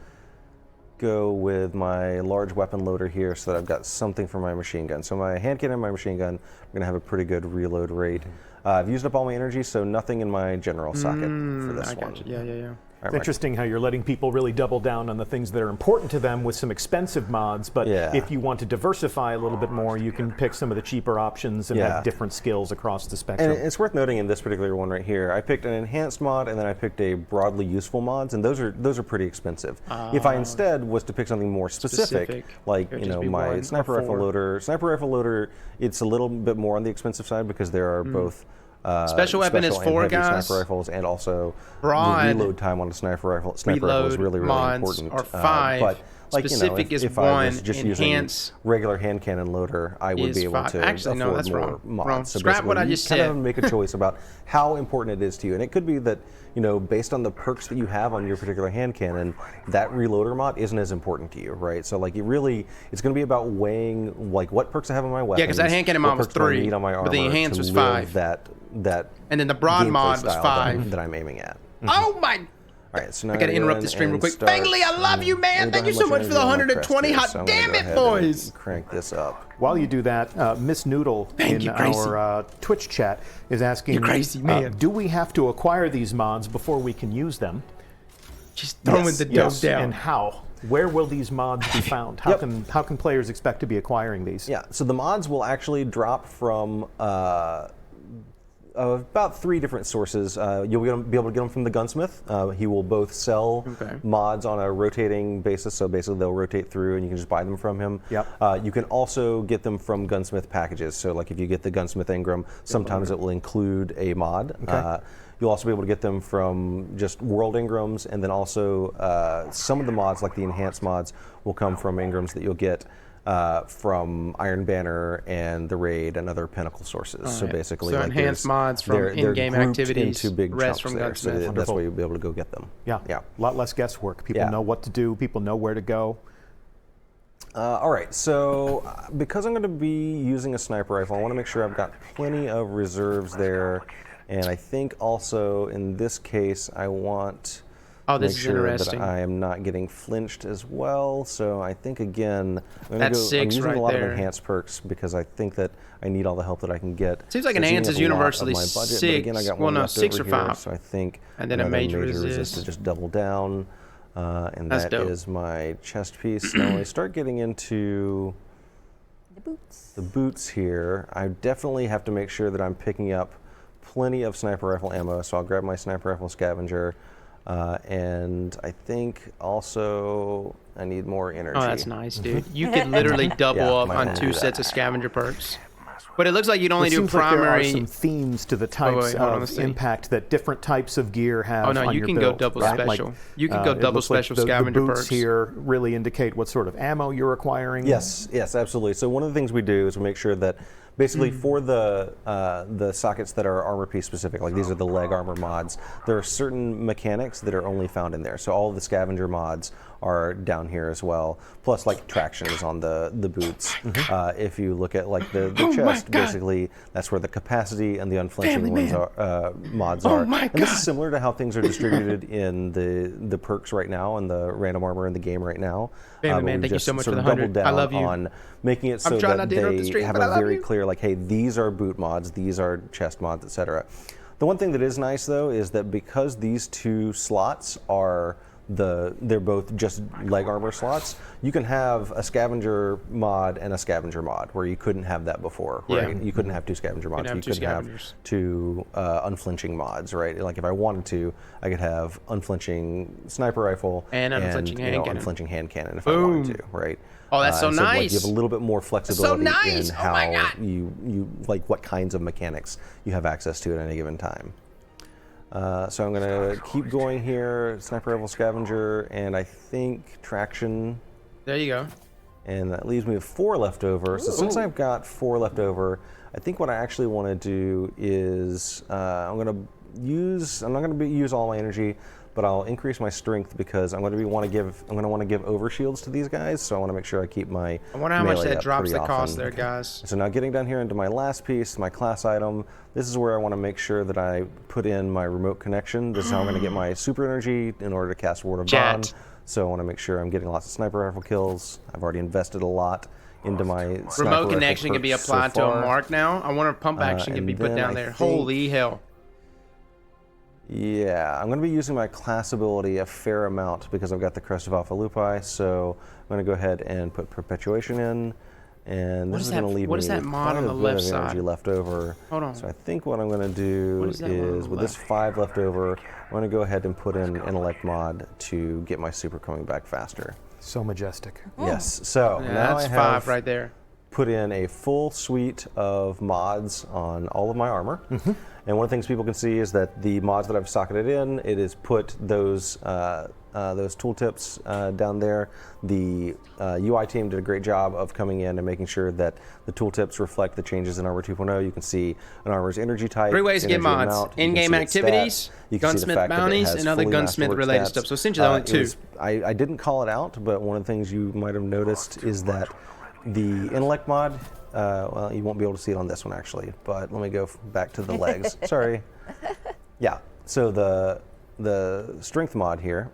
go with my large weapon loader here so that I've got something for my machine gun. So my hand cannon and my machine gun, I'm going to have a pretty good reload rate. I've used up all my energy, so nothing in my general socket for this one. Yeah. It's interesting how you're letting people really double down on the things that are important to them with some expensive mods, but if you want to diversify a little bit more, you can pick some of the cheaper options and have different skills across the spectrum. And it's worth noting in this particular one right here, I picked an enhanced mod and then I picked a broadly useful mods, and those are pretty expensive. If I instead was to pick something more specific like my sniper rifle loader, it's a little bit more on the expensive side because there are both special weapon is 4 guys. Sniper rifles, and also broad the reload time on a sniper rifle is really important. Are 5. But specific is if 1. I was just using Enhance regular hand cannon loader, I would be able to Actually, no, that's afford more mods. Wrong. So Scrap what I just kind said. of make a choice about how important it is to you, and it could be that based on the perks that you have on your particular hand cannon, that reloader mod isn't as important to you, right? So like it's going to be about weighing like what perks I have on my weapons. Yeah, because that hand cannon mod was 3, but the enhanced was 5. That and then the broad mod was 5 that I'm aiming at. Oh my! All right, so now I gotta interrupt the stream real quick. Bangley, I love you, man. Thank you so much for the 120. Hot damn it, boys! Crank this up. While you do that, Miss Noodle in our Twitch chat is asking, do we have to acquire these mods before we can use them? Just throwing the dope down. And how? Where will these mods be found? How can players expect to be acquiring these? Yeah, so the mods will actually drop from about 3 different sources. You'll be able to get them from the gunsmith. He will both sell mods on a rotating basis, so basically they'll rotate through and you can just buy them from him. You can also get them from gunsmith packages. So like if you get the gunsmith Ingram, sometimes it will include a mod. You'll also be able to get them from just world Ingrams, and then also some of the mods, like the enhanced mods, will come from Ingrams that you'll get from Iron Banner and the Raid and other Pinnacle sources. So basically, so enhanced mods from in-game activities, into big rest chunks from there. So that's why you'll be able to go get them. Yeah, a lot less guesswork. People know what to do. People know where to go. All right, so because I'm going to be using a sniper rifle, I want to make sure I've got plenty of reserves there. And I think also in this case, I want to make sure that I am not getting flinched as well. So I think again, I'm using a lot of enhanced perks because I think that I need all the help that I can get. Seems like enhanced is universally 6. Again, I got one left 6 or 5. Here, so I think and then a major resist to just double down. And that is my chest piece. Now when I start getting into the boots here, I definitely have to make sure that I'm picking up plenty of sniper rifle ammo, so I'll grab my sniper rifle scavenger, and I think also I need more energy. Oh, that's nice, dude. You could literally double up on 2 sets of scavenger perks. But it looks like you'd only do primary. Like there are some themes to the types of impact that different types of gear have. Oh no, you can go double special. You can go double special scavenger perks. The boots perks here really indicate what sort of ammo you're acquiring. Yes, absolutely. So one of the things we do is we make sure that basically for the sockets that are armor piece specific, like these are the leg armor mods, there are certain mechanics that are only found in there. So all of the scavenger mods are down here as well. Plus like traction is on the boots. If you look at like the chest, basically that's where the capacity and the unflinching mods are. And this is similar to how things are distributed in the perks right now and the random armor in the game right now. Man, thank you so much for the 100. I love you. On making it so that they have a very clear, like, hey, these are boot mods, these are chest mods, etc. The one thing that is nice though is that because these two slots are they're both just leg armor slots, you can have a scavenger mod and a scavenger mod where you couldn't have that before, right? Yeah. You couldn't have two scavenger mods. have You two couldn't have scavengers. two unflinching mods, right? Like if I wanted to, I could have unflinching sniper rifle And unflinching hand cannon. unflinching hand cannon if I wanted to, right? Oh, that's so and nice. Like, you have a little bit more flexibility nice. in Oh my how God. you like what kinds of mechanics you have access to at any given time. So I'm going to keep going here, sniper rifle scavenger, and I think traction, There you go. and that leaves me with 4 left over. So since I've got 4 left over, I think what I actually want to do is I'm not going to use all my energy, but I'll increase my strength because I'm going to want to give overshields to these guys. So I want to make sure I keep my I wonder how much melee that up drops pretty the cost often. there, guys. So now getting down here into my last piece, my class item, this is where I want to make sure that I put in my remote connection. This is how I'm going to get my super energy in order to cast Ward of Dawn. Chat. So I want to make sure I'm getting lots of sniper rifle kills. I've already invested a lot into my sniper Remote rifle connection can be perks so applied to a far. mark now. I wonder if pump action can and be put then down I there. think- Holy hell. Yeah, I'm going to be using my class ability a fair amount because I've got the Crest of Alpha Lupi. So I'm going to go ahead and put Perpetuation in. And What this is is going that- to leave what me is that with mod quite on a the bit left of energy side? left over. Hold on. So I think what I'm going to do What is that one on is, the with this left? 5 left over, I'm going to go ahead and put in Intellect mod to get my super coming back faster. So majestic. Yes. So Yeah, now that's I 5 have right there. put in a full suite of mods on all of my armor. And one of the things people can see is that the mods that I've socketed in, it has put those tooltips down there. The UI team did a great job of coming in and making sure that the tooltips reflect the changes in Armor 2.0. You can see an armor's energy type. 3 ways to get energy mods. amount, you can In-game see its stats, activities, you can see the gunsmith fact that it bounties, has and other fully gunsmith masterwork related stats. stuff. So essentially only It 2. was- I didn't call it out, but one of the things you might have noticed is that the intellect mod, well, you won't be able to see it on this one actually, but let me go back to the legs. Sorry. Yeah, so the strength mod here,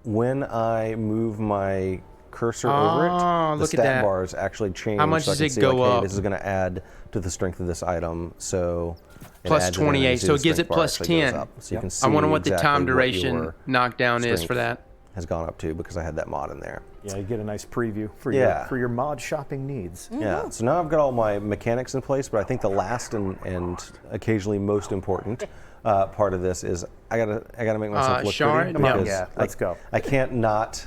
when I move my cursor over it, the look at stat that. bars actually change. How much so I does can it see, go like, hey, up? this is going to add to the strength of this item, so it Plus adds it in, and 28, you see so the it gives strength it bar plus actually goes 10. up. So you can I wonder see what the exactly time what duration your knockdown is for strength that. has gone up to because I had that mod in there. Yeah, you get a nice preview for Yeah. your mod shopping needs. Yeah, so now I've got all my mechanics in place, but I think the last and occasionally most important part of this is I gotta make myself look Shard? pretty. Come on. because Yeah, let's go. I can't not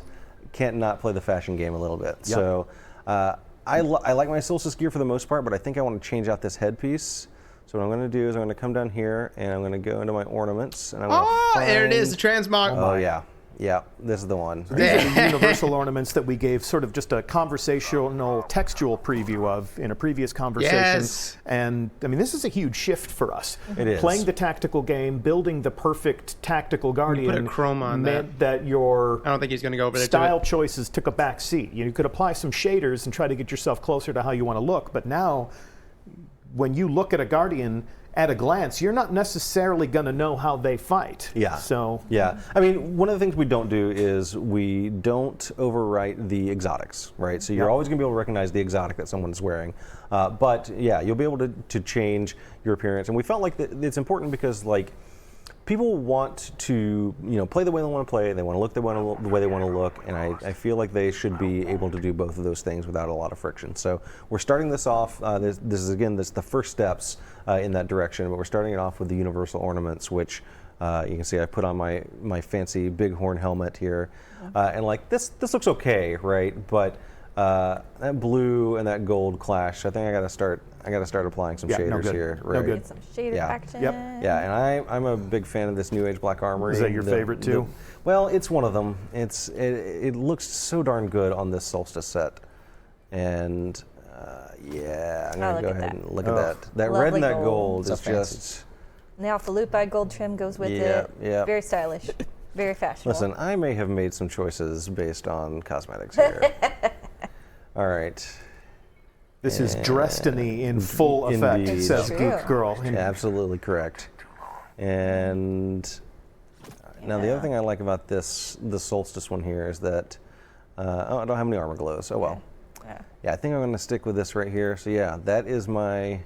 play the fashion game a little bit. So I like my solstice gear for the most part, but I think I want to change out this headpiece. So what I'm going to do is I'm going to come down here and I'm going to go into my ornaments and I'm going to Oh, there it is, the transmog. Oh yeah, yeah, this is the one. These are the universal ornaments that we gave sort of just a conversational, textual preview of in a previous conversation. Yes. And I mean, this is a huge shift for us. It is. Playing the tactical game, building the perfect tactical guardian chroma on meant that your I don't think he's going to go over there to style it. choices took a back seat. You could apply some shaders and try to get yourself closer to how you want to look, but now when you look at a guardian at a glance, you're not necessarily going to know how they fight. Yeah. So yeah, I mean, one of the things we don't do is we don't overwrite the exotics, right? So you're always going to be able to recognize the exotic that someone's wearing. But yeah, you'll be able to change your appearance. And we felt like it's important because, like, people want to, play the way they want to play. They want to look the way they want to look, and I feel like they should be able to do both of those things without a lot of friction. So we're starting this off. This is the first steps in that direction. But we're starting it off with the universal ornaments, which you can see I put on my fancy bighorn helmet here, and like this looks okay, right? But that blue and that gold clash. I think I got to start applying some shaders here. Right? No good. Get some shader Yeah. action. Yep. Yeah, and I'm a big fan of this New Age Black Armory. Is that your favorite too? Well, it's one of them. It looks so darn good on this Solstice set, and yeah, I'm gonna look go at ahead that. and look at that. That red Lovely and that gold. gold So is fancy. just. And the Alpha Lupi gold trim goes with Yeah, it. yeah. Very stylish. Very fashionable. Listen, I may have made some choices based on cosmetics here. All right. this is Destiny in full effect, Indeed. says True. Geek Girl. Yeah, absolutely correct. And now the other thing I like about the Solstice one here is that I don't have any armor glows. Oh well. Yeah. Yeah, I think I'm going to stick with this right here. So yeah, that is my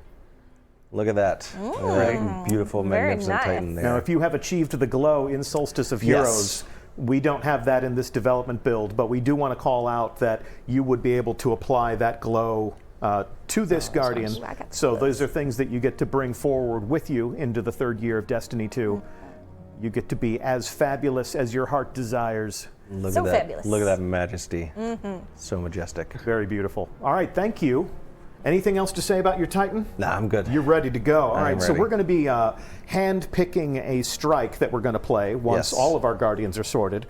Look at that. Look at that beautiful, Very magnificent nice. Titan there. Now, if you have achieved the glow in Solstice of Yes. Heroes, we don't have that in this development build, but we do want to call out that you would be able to apply that glow to this Guardian. Ooh, I got the So glows. those are things that you get to bring forward with you into the third year of Destiny 2. You get to be as fabulous as your heart desires. Look So at that. fabulous. Look at that majesty. So majestic. Very beautiful. All right, thank you. Anything else to say about your Titan? Nah, I'm good. You're ready to go. All I'm right, so ready. we're going to be hand-picking a strike that we're going to play once Yes. all of our Guardians are sorted.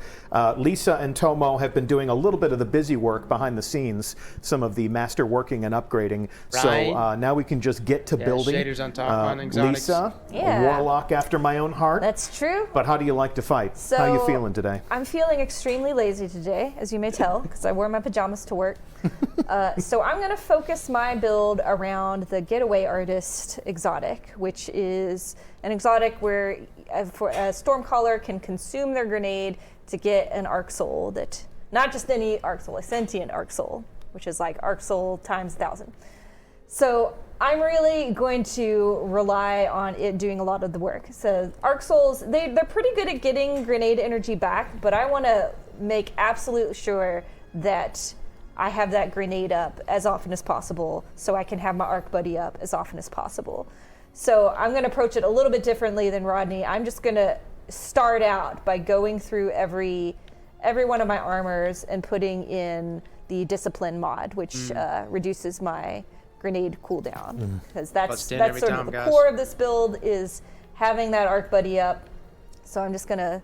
Lisa and Tomo have been doing a little bit of the busy work behind the scenes, some of the master working and upgrading. So Right. now we can just get to Yeah, building. shaders on top on exotics. Lisa, Yeah. a warlock after my own heart. That's true. But how do you like to fight? How you So- feeling today? I'm feeling extremely lazy today, as you may tell, because I wore my pajamas to work. So I'm going to focus my build around the Getaway Artist exotic, which is an exotic where a Stormcaller can consume their grenade to get an Arc Soul that, not just any Arc Soul, a sentient Arc Soul, which is like Arc Soul times 1,000. So I'm really going to rely on it doing a lot of the work. So Arc Souls, they're pretty good at getting grenade energy back, but I want to make absolute sure that I have that grenade up as often as possible so I can have my Arc Buddy up as often as possible. So I'm going to approach it a little bit differently than Rodney. I'm just going to start out by going through every one of my armors and putting in the Discipline mod, which reduces my grenade cooldown, because that's 10 every sort time, of the guys. core of this build, is having that Arc Buddy up. So I'm just gonna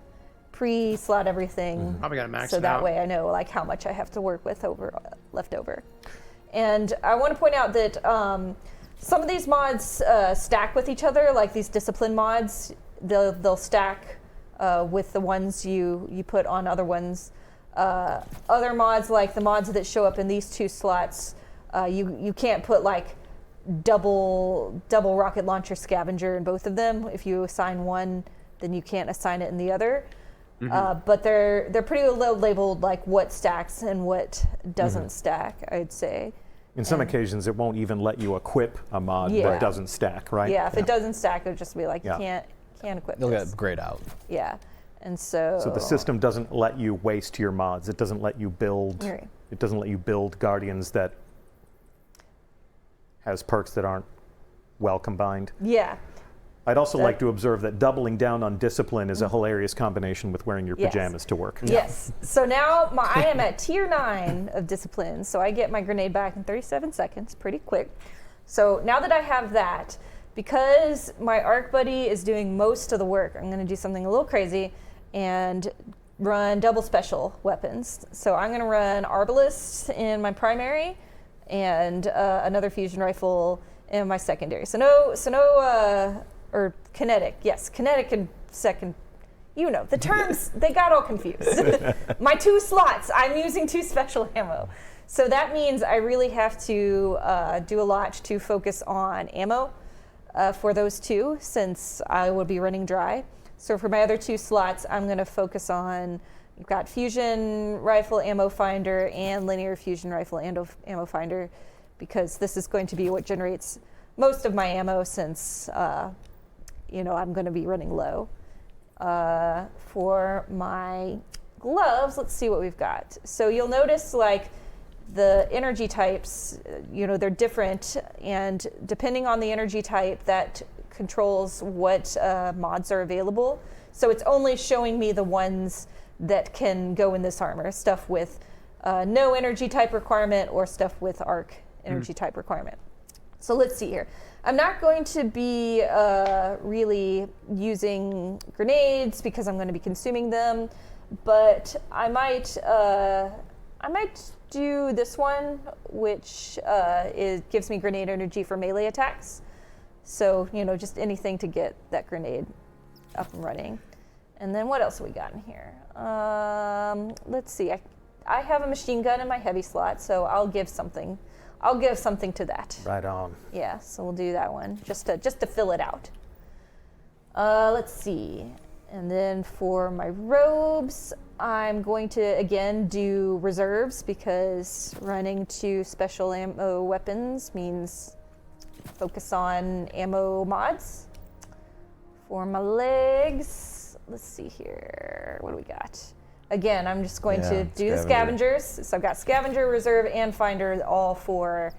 pre-slot everything, Probably got to max so it that out. way I know like how much I have to work with left over. And I want to point out that some of these mods stack with each other, like these Discipline mods. They'll stack with the ones you put on other ones. Other mods, like the mods that show up in these two slots, you can't put like double rocket launcher scavenger in both of them. If you assign one, then you can't assign it in the other. But they're pretty low labeled, like what stacks and what doesn't stack, I'd say. In some occasions, it won't even let you equip a mod Yeah. that doesn't stack, right? Yeah, if it doesn't stack, it'll just be like Yeah. you can't equip They'll this. get grayed out. Yeah, and so. So the system doesn't let you waste your mods. It doesn't let you build. Right. It doesn't let you build Guardians that has perks that aren't well combined. Yeah. I'd also like to observe that doubling down on discipline is a hilarious combination with wearing your Yes. pajamas to work. Yes. So now I am at tier 9 of discipline. So I get my grenade back in 37 seconds, pretty quick. So now that I have that, because my Arc Buddy is doing most of the work, I'm going to do something a little crazy and run double special weapons. So I'm going to run Arbalist in my primary and another fusion rifle in my secondary. Or kinetic. Yes, kinetic and second. You know, the terms, they got all confused. My 2 slots, I'm using 2 special ammo. So that means I really have to do a lot to focus on ammo for those 2, since I will be running dry. So for my other 2 slots, I'm going to focus on, you've got fusion rifle ammo finder and linear fusion rifle ammo finder, because this is going to be what generates most of my ammo, since I'm going to be running low. For my gloves, let's see what we've got. So you'll notice like the energy types, they're different, and depending on the energy type, that controls what mods are available. So it's only showing me the ones that can go in this armor, stuff with no energy type requirement or stuff with arc energy type requirement. So let's see here. I'm not going to be really using grenades because I'm going to be consuming them, but I might do this one, which gives me grenade energy for melee attacks. So just anything to get that grenade up and running. And then what else have we got in here? Let's see. I have a machine gun in my heavy slot, so I'll give something to that. Right on. Yeah, so we'll do that one just to fill it out. Let's see. And then for my robes, I'm going to again do reserves, because running 2 special ammo weapons means focus on ammo mods. For my legs, let's see here. What do we got? Again, I'm just going to do the scavengers. So I've got scavenger, reserve, and finder all for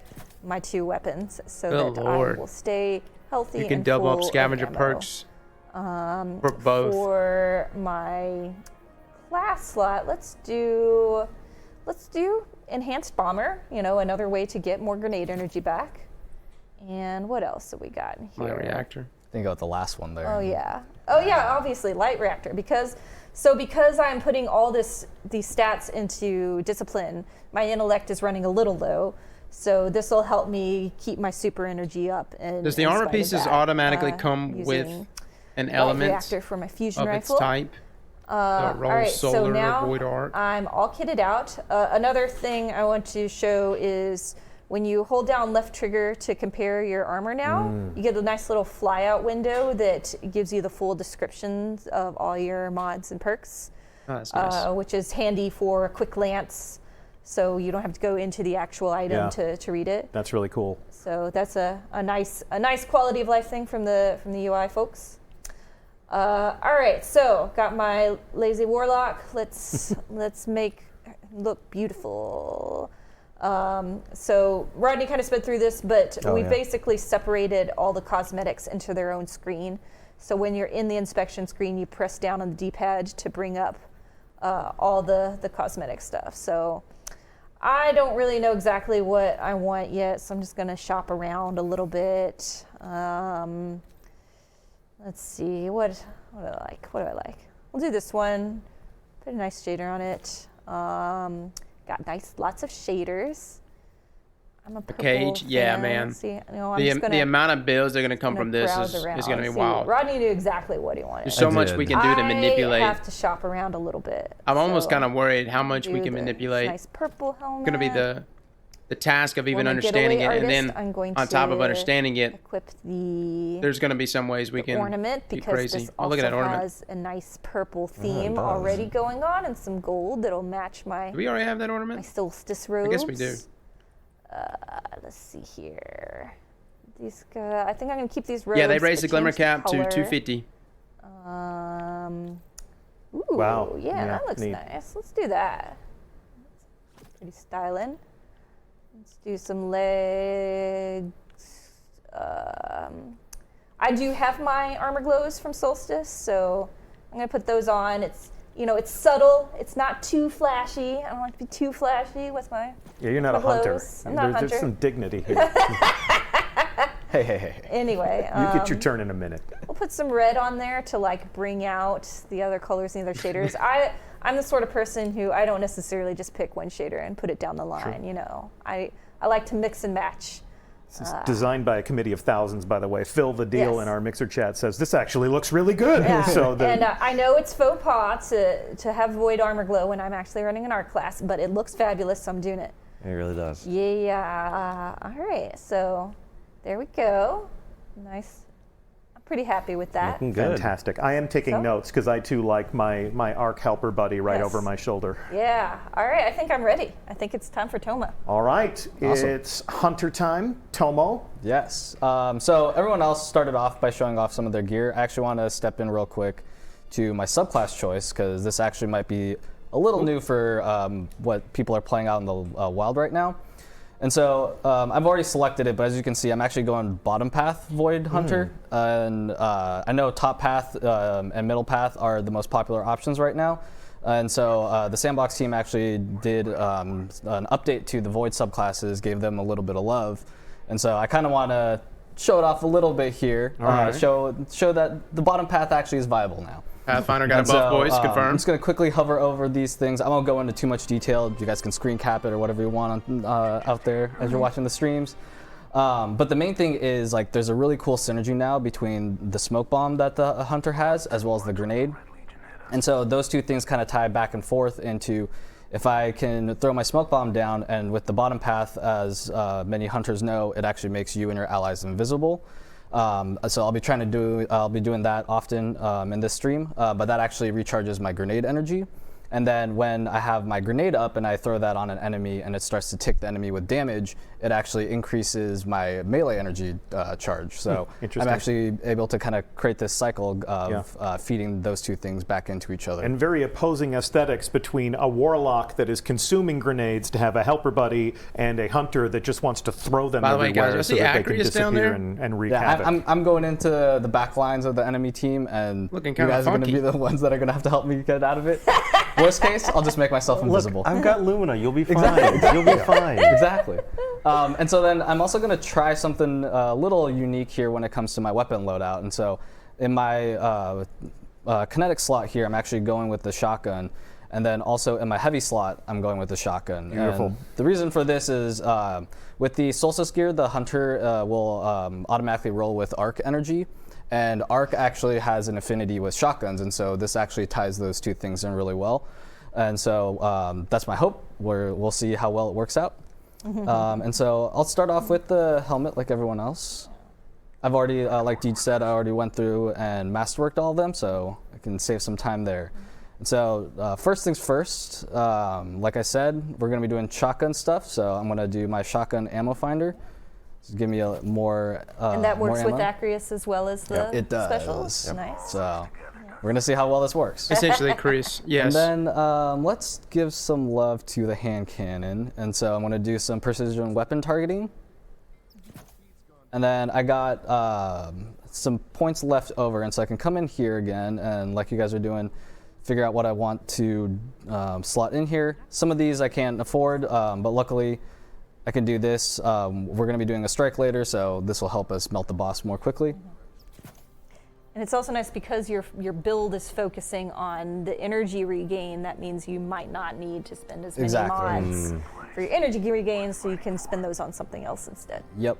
my 2 weapons, so Good that Lord. I will stay healthy. You can and double up full of scavenger ammo. perks for both. For my class slot, let's do enhanced bomber. You know, another way to get more grenade energy back. And what else have we got in here? My reactor. I think go with the last one there. Oh yeah. Obviously light reactor because I'm putting all these stats into discipline, my intellect is running a little low. So this will help me keep my super energy up. And Does the armor pieces automatically come with an element reactor for my fusion of rifle? its type? All roll right, solar, so now void arc. I'm all kitted out. Another thing I want to show is when you hold down left trigger to compare your armor now, you get a nice little flyout window that gives you the full descriptions of all your mods and perks, Oh, that's nice. which is handy for a quick glance, so you don't have to go into the actual item to read it. That's really cool. So that's a nice quality of life thing from the UI folks. All right, so got my lazy warlock. Let's make look beautiful. So Rodney kind of sped through this, but we basically separated all the cosmetics into their own screen. So when you're in the inspection screen, you press down on the D-pad to bring up all the cosmetic stuff. So I don't really know exactly what I want yet, so I'm just gonna shop around a little bit. Let's see, what do I like? What do I like? We'll do this one. Put a nice shader on it. Got lots of shaders. I'm a purple cage, yeah, fan. man. See, you know, The amount of builds that are going to come from this browse is around. going to be See, wild. Rodney knew exactly what he wanted. There's so much we can do to manipulate. I have to shop around a little bit. I'm almost so kind of worried how much we do can the manipulate. Nice purple helmet. It's going to be the task of even For my understanding it, getaway and then artist, I'm going on top of to understanding it, equip the there's going to be some ways we can ornament be because crazy. this Oh, also look at that ornament. has a nice purple theme already going on and some gold that'll match my Do we already have that my ornament? solstice robes. I guess we do. Let's see here. These guys, I think I'm gonna keep these robes. Yeah, they raised the but glimmer change cap to color. 250. Ooh, Wow. yeah, Yeah, that looks neat. nice. Let's do that. Pretty styling. Let's do some legs. I do have my armor glows from Solstice, so I'm gonna put those on. It's it's subtle. It's not too flashy. I don't like to be too flashy with my. Yeah, you're not my a hunter. glows. I'm not a There's hunter. some dignity here. Hey. Anyway, You get your turn in a minute. we'll put some red on there to like bring out the other colors and the other shaders. I'm the sort of person who I don't necessarily just pick one shader and put it down the line. You know, I like to mix and match. This is designed by a committee of thousands, by the way. Phil the Deal Yes. in our mixer chat says this actually looks really good. Yeah. So And I know it's faux pas to have void armor glow when I'm actually running an art class, but it looks fabulous, so I'm doing it. It really does. Yeah. All right. So there we go. Nice. I'm pretty happy with that. Looking good. fantastic. I am taking So? notes because I too like my ARC helper buddy right Yes. over my shoulder. Yeah. All right. I think I'm ready. I think it's time for Toma. All right, Awesome. it's hunter time. Tomo. Yes. So everyone else started off by showing off some of their gear. I actually want to step in real quick to my subclass choice because this actually might be a little new for what people are playing out in the wild right now. And so I've already selected it, but as you can see, I'm actually going bottom path Void Hunter. And I know top path and middle path are the most popular options right now. And so the Sandbox team actually did an update to the Void subclasses, gave them a little bit of love. And so I kind of want to show it off a little bit here, right. show that the bottom path actually is viable now. Pathfinder got And a buff, so, boys. I'm Confirmed. just going to quickly hover over these things. I won't go into too much detail. You guys can screen cap it or whatever you want on, out there as you're watching the streams. But the main thing is like there's a really cool synergy now between the smoke bomb that the hunter has as well as the grenade. And so those two things kind of tie back and forth into if I can throw my smoke bomb down, and with the bottom path, as many hunters know, it actually makes you and your allies invisible. So I'll be doing that often in this stream, but that actually recharges my grenade energy. And then when I have my grenade up and I throw that on an enemy and it starts to tick the enemy with damage, it actually increases my melee energy charge. So I'm Interesting. actually able to kind of create this cycle of feeding those two things back into each other. And very opposing aesthetics between a warlock that is consuming grenades to have a helper buddy and a hunter that just wants to throw them By the way, everywhere guys, so the that they can Acreus down disappear there? and wreak Yeah, havoc. I'm going into the back lines of the enemy team, and Looking you kinda guys are going to funky. be the ones that are going to have to help me get out of it. Worst case, I'll just make myself invisible. I've got Lumina. You'll be fine. Exactly. You'll be fine. Exactly. And so then I'm also going to try something a little unique here when it comes to my weapon loadout. And so in my kinetic slot here, I'm actually going with the shotgun. And then also in my heavy slot, I'm going with the shotgun. Beautiful. And the reason for this is with the Solstice gear, the hunter will automatically roll with arc energy. And arc actually has an affinity with shotguns, and so this actually ties those two things in really well. And so that's my hope. We'll see how well it works out. And so I'll start off with the helmet like everyone else. I've already, like Deej said, I already went through and masterworked all of them, so I can save some time there. And so first things first, like I said, we're going to be doing shotgun stuff, so I'm going to do my shotgun ammo finder. Just give me a more And that works more with ammo. Acreus as well as the It does. specials? Nice. So we're going to see how well this works. Essentially, Chris. Yes. And then let's give some love to the hand cannon. And so I'm going to do some precision weapon targeting. And then I got some points left over, and so I can come in here again and, like you guys are doing, figure out what I want to slot in here. Some of these I can't afford, but luckily I can do this. We're going to be doing a strike later, so this will help us melt the boss more quickly. And it's also nice because your build is focusing on the energy regain. That means you might not need to spend as many mods for your energy regain, so you can spend those on something else instead. Yep.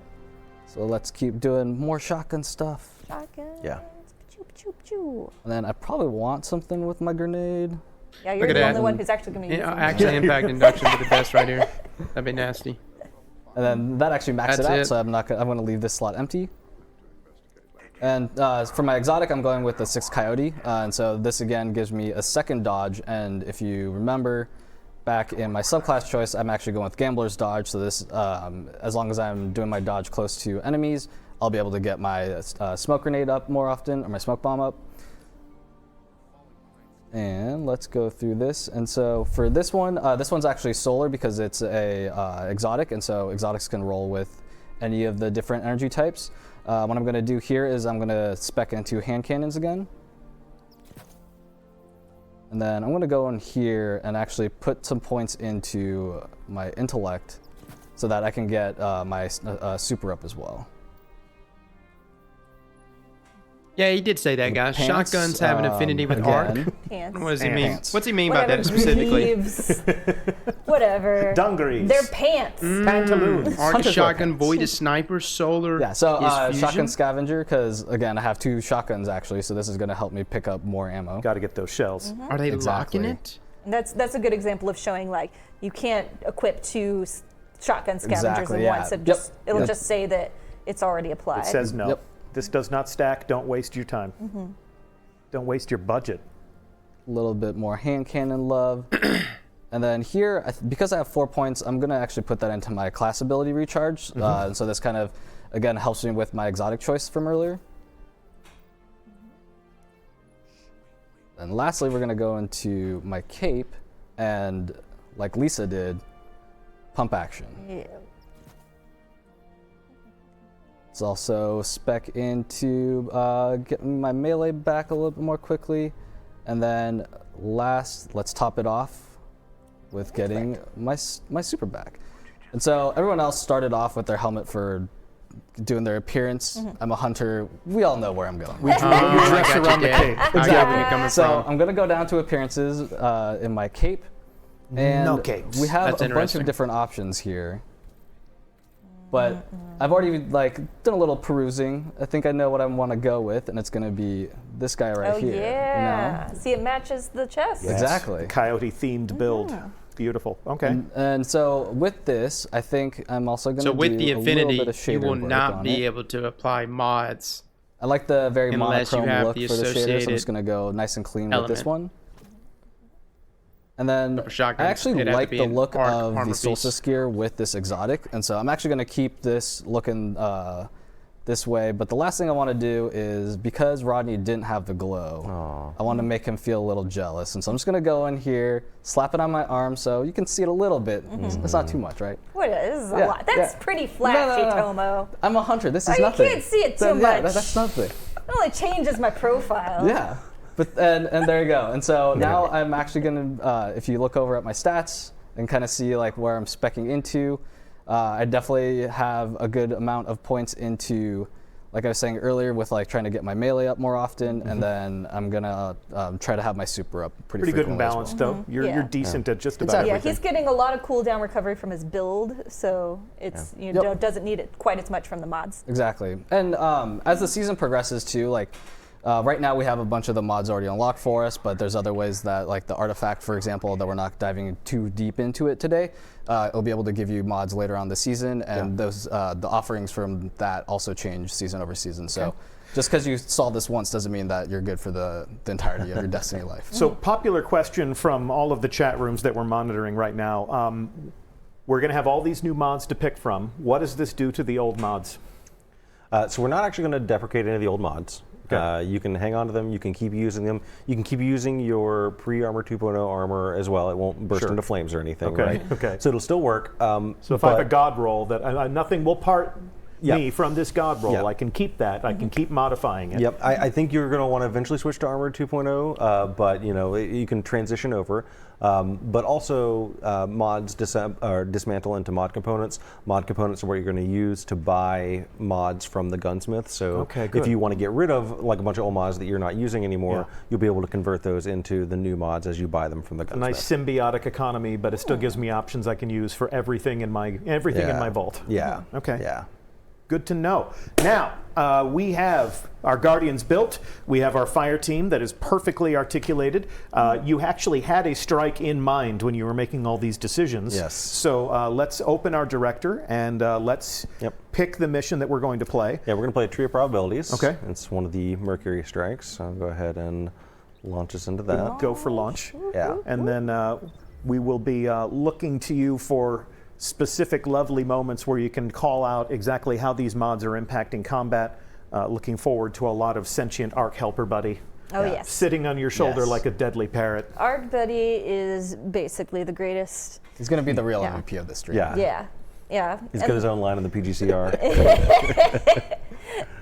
So let's keep doing more shotgun stuff. Shotgun. Yeah. Choo, choo, choo. And then I probably want something with my grenade. Yeah, you're Look at the that. only one who's actually going to use Yeah, them. actually, impact induction would be the best right here. That'd be nasty. And then that actually maxes it That's out, it. so I'm going to leave this slot empty. And for my exotic, I'm going with the 6 Coyote. And so this again gives me a second dodge. And if you remember, back in my subclass choice, I'm actually going with Gambler's Dodge. So this, as long as I'm doing my dodge close to enemies, I'll be able to get my smoke grenade up more often, or my smoke bomb up. And let's go through this. And so for this one's actually solar because it's a exotic, and so exotics can roll with any of the different energy types. What I'm going to do here is I'm going to spec into hand cannons again. And then I'm going to go in here and actually put some points into my intellect so that I can get my super up as well. Yeah, he did say that, guys. Pants, Shotguns have an affinity with arc. again. Pants. What does he mean? Pants. What's he mean by Whatever, that specifically? greaves, whatever. Dungarees. They're pants. Pantaloons. Arc Hunter's shotgun, weapons. void is sniper, solar. Yeah, so is fusion. shotgun scavenger, because again, I have 2 shotguns actually, so this is going to help me pick up more ammo. Got to get those shells. Are they Exactly. locking it? And that's a good example of showing like you can't equip 2 shotgun scavengers Exactly, in yeah. once. It Yep. just, it'll Yep. just say that it's already applied. It says no. Yep. This does not stack. Don't waste your time. Don't waste your budget. A little bit more hand cannon love. And then here, because I have 4 points, I'm going to actually put that into my class ability recharge. And so this kind of, again, helps me with my exotic choice from earlier. And lastly, we're going to go into my cape and, like Lisa did, pump action. Yeah. Let's also spec into getting my melee back a little bit more quickly. And then last, let's top it off with getting my super back. And so everyone else started off with their helmet for doing their appearance. I'm a hunter. We all know where I'm going. We dress I got around you, the Dad. cape. I get where you're coming So from. I'm going to go down to appearances in my cape. And No capes. we have That's a bunch interesting. of different options here. But I've already done a little perusing. I think I know what I want to go with, and it's going to be this guy right Oh here. yeah. You know? See, it matches the chest. Yes, Exactly. the coyote-themed build. Beautiful. Okay. And so with this, I think I'm also going to So do with the a little affinity, bit of shader you will work not on be it. able to apply mods. I like the very unless you monochrome have look the for the shader, so I'm associated just going to go nice and clean with this element. one. And then Up a shotgun, I actually it'd have to like be the an look of armor the piece. Solstice gear with this exotic, and so I'm actually going to keep this looking this way. But the last thing I want to do is, because Rodney didn't have the glow, I want to make him feel a little jealous. And so I'm just going to go in here, slap it on my arm so you can see it a little bit. It's not too much, right? What is a Yeah, lot? That's yeah. pretty flashy, No. Tomo. I'm a hunter. This is Oh, you nothing. can't see it too Yeah, much. that's nothing. It only changes my profile. Yeah, but and there you go. And so now I'm actually gonna, if you look over at my stats and kind of see like where I'm speccing into, I definitely have a good amount of points into, like I was saying earlier, with like trying to get my melee up more often, and then I'm gonna try to have my super up pretty Pretty good and frequently as well. balanced, though. You're Yeah. decent at just about Exactly. Yeah, everything. he's getting a lot of cooldown recovery from his build, so it's doesn't need it quite as much from the mods. Exactly. And as the season progresses too, like right now we have a bunch of the mods already unlocked for us, but there's other ways that, like the artifact, for example, that we're not diving too deep into it today. It'll be able to give you mods later on the season, and those the offerings from that also change season over season. So just because you saw this once doesn't mean that you're good for the entirety of your Destiny life. So, popular question from all of the chat rooms that we're monitoring right now. We're going to have all these new mods to pick from. What does this do to the old mods? So we're not actually going to deprecate any of the old mods. Okay. You can hang on to them. You can keep using them. You can keep using your pre-armor 2.0 armor as well. It won't burst into flames or anything, Okay, right? okay. So it'll still work. So if I have a god roll that nothing will part Yep. me from this god roll, Yep. I can keep that. I can keep modifying it. Yep, I think you're going to want to eventually switch to Armor 2.0, but you know you can transition over. But also mods dismantle into mod components. Mod components are what you're going to use to buy mods from the gunsmith. So Okay, good. if you want to get rid of like a bunch of old mods that you're not using anymore, Yeah. you'll be able to convert those into the new mods as you buy them from the A gunsmith. nice symbiotic economy, but it still gives me options I can use for everything in my vault. Yeah. Okay. Yeah. Good to know. Now, we have our Guardians built. We have our fire team that is perfectly articulated. You actually had a strike in mind when you were making all these decisions. Yes. So let's open our director and let's pick the mission that we're going to play. Yeah, we're going to play a tree of probabilities. Okay. It's one of the Mercury strikes. So I'll go ahead and launch us into that. Go for launch. Yeah. And then we will be looking to you for specific lovely moments where you can call out exactly how these mods are impacting combat. Looking forward to a lot of sentient Arc Helper Buddy Oh, yes. sitting on your shoulder Yes. like a deadly parrot. Arc Buddy is basically the greatest. He's going to be the real Yeah. MVP of this stream. Yeah. Yeah. Yeah. He's And- got his own line in the PGCR.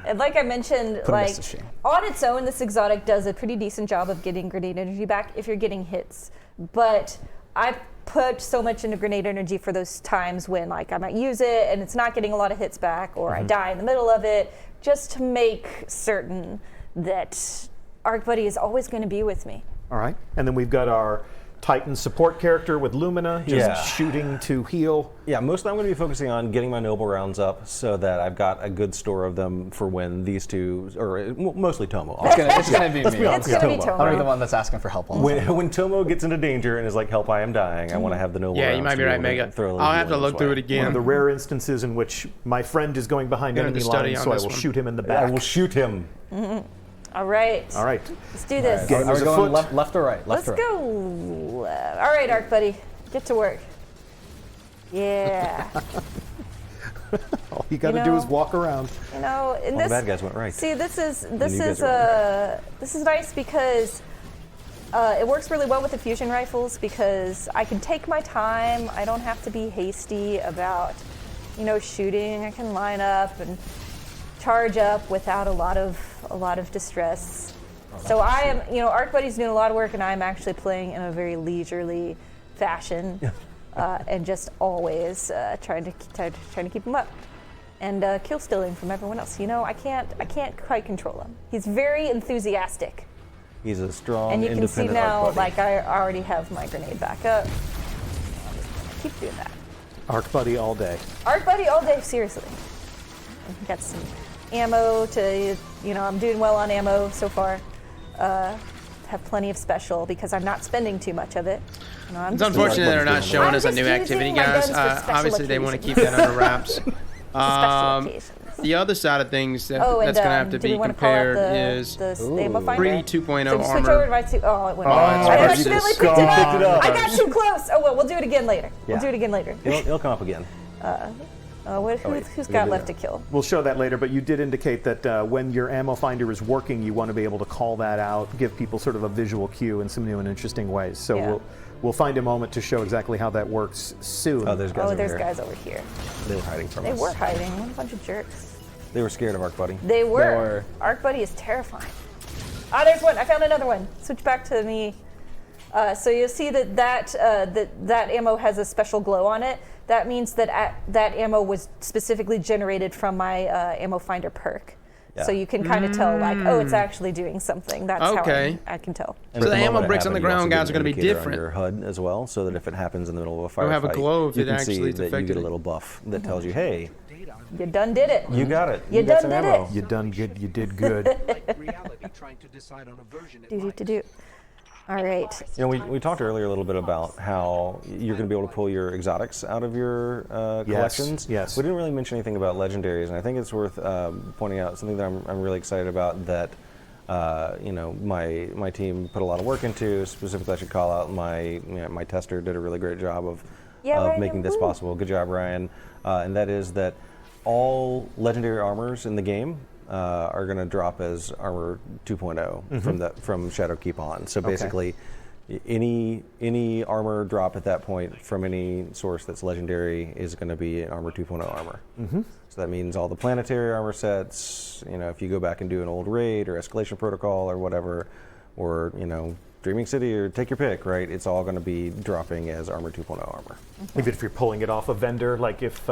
And like I mentioned, Put him like to shame. on its own, this exotic does a pretty decent job of getting grenade energy back if you're getting hits. But I put so much into grenade energy for those times when like I might use it and it's not getting a lot of hits back, or I die in the middle of it, just to make certain that Arc Buddy is always going to be with me. All right. And then we've got our Titan support character with Lumina, just Yeah. shooting to heal. Yeah, mostly I'm going to be focusing on getting my noble rounds up so that I've got a good store of them for when these two, or mostly Tomo. It's gonna be me. It's going to be Tomo. I'll be the one that's asking for help all the time. When Tomo gets into danger and is like, "Help! I am dying," I want to have the noble. Yeah, rounds you might to be be right, able to Mega. throw a little I'll have to healing look his through way. it again. One of the rare instances in which my friend is going behind Gonna enemy have to study lines, on so I this will one. shoot him in the I back. will shoot him. All right. All right. Let's do this. Game Are is we going afoot. left or right? Left Let's or right? go. All right, Arc Buddy, get to work. Yeah. All you got to You do know- is walk around. You know, in All this the bad guys went right. See, this is you guys this is nice because it works really well with the fusion rifles because I can take my time. I don't have to be hasty about, shooting. I can line up and charge up without a lot of distress. So I am, Arc Buddy's doing a lot of work, and I'm actually playing in a very leisurely fashion, and just always trying to keep him up. And kill stealing from everyone else. I can't quite control him. He's very enthusiastic. He's a strong, And you can see independent now, Arc Buddy. like I already have my grenade back up. I'm just gonna keep doing that. Arc Buddy all day. Arc Buddy all day, seriously. I've got some ammo to, I'm doing well on ammo so far. Have plenty of special because I'm not spending too much of it. I'm It's just unfortunate they're not showing I'm us a just new using activity, my guys. guns for special Obviously, they want to keep occasions. that under wraps. Special occasions. The other side of things that, Oh, and that's going to have to do we be want to call compared it is the ammo finder? pre 2.0 So just switch armor. over to my two. Oh, it went. Oh, I it's accidentally just picked it up. picked it up. I got too close. Oh well, we'll do it again later. Yeah. We'll do it again later. It'll come up again. Who's we got can do left that. to kill? We'll show that later, but you did indicate that when your ammo finder is working, you want to be able to call that out, give people sort of a visual cue in some new and interesting ways. So Yeah. we'll find a moment to show exactly how that works soon. Oh, there's guys Oh, over there's here. guys over here. They were hiding from They us. were hiding. What a bunch of jerks. They were scared of Arc Buddy. They were. were. Arc Buddy is terrifying. Ah, there's one. I found another one. Switch back to me. So you'll see that ammo has a special glow on it. That means that that ammo was specifically generated from my ammo finder perk. Yeah. So you can kind of tell, like, oh, it's actually doing something. That's Okay. how I can tell. And So at the ammo moment it bricks on the happened, you ground, also guys, get are gonna an be indicator different. on your HUD as well, so that if it happens in the middle of a firefight, It'll have a glow if you it can actually see it's that you affected get a it. little buff that tells you, hey, You done did it. you got it. You got done some did ammo. it. You done good. You did good. Do. All right. You know, we talked earlier a little bit about how you're going to be able to pull your exotics out of your collections. yes. We didn't really mention anything about legendaries, and I think it's worth pointing out something that I'm really excited about that you know, my team put a lot of work into. Specifically, I should call out my tester did a really great job of Ryan, making this woo. possible. Good job, Ryan. And that is that all legendary armors in the game are going to drop as armor 2.0 from Shadowkeep on. So basically, any armor drop at that point from any source that's legendary is going to be an armor 2.0 armor. So that means all the planetary armor sets. You know, if you go back and do an old raid or escalation protocol or whatever, or you know, Dreaming City or take your pick, right? It's all going to be dropping as armor 2.0 armor. Even if you're pulling it off a vendor, like if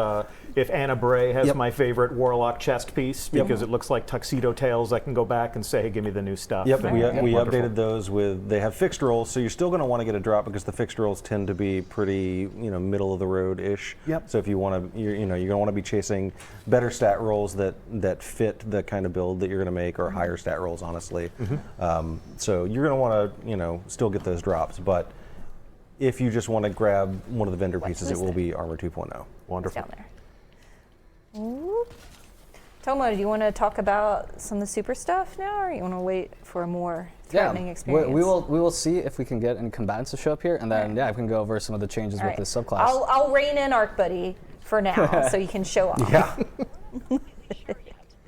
Anna Bray has Yep. my favorite Warlock chest piece because it looks like Tuxedo Tails, I can go back and say, hey, give me the new stuff. Yep, And- we wonderful. updated those with, they have fixed rolls, so you're still going to want to get a drop because the fixed rolls tend to be pretty, you know, middle of the road-ish. Yep. So if you want to, you're going to want to be chasing better stat rolls that fit the kind of build that you're going to make, or higher stat rolls, honestly. So you're going to want to, you know, still get those drops, but if you just want to grab one of the vendor pieces, it will be armor 2.0. Wonderful. Down there. Ooh. Tomo, do you want to talk about some of the super stuff now, or you want to wait for a more threatening experience? we will see if we can get any combatants to show up here, and then I can go over some of the changes All with right. this subclass. I'll rein in Arc Buddy for now, so you can show off. Yeah.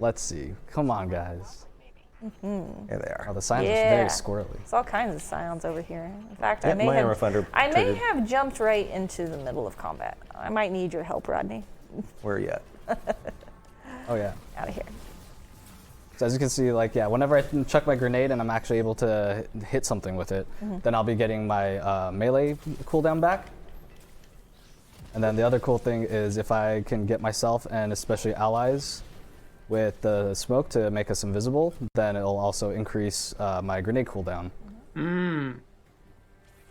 Let's see. Come on, guys. There they are. Oh, the signs are Yeah. very squirrely. It's all kinds of sounds over here. In fact, Yep, my armor finder I may triggered. have jumped right into the middle of combat. I might need your help, Rodney. Where are you at? Oh yeah. Out of here. So as you can see, like, whenever I chuck my grenade and I'm actually able to hit something with it, then I'll be getting my melee cooldown back. And then the other cool thing is if I can get myself and especially allies with the smoke to make us invisible, then it'll also increase my grenade cooldown.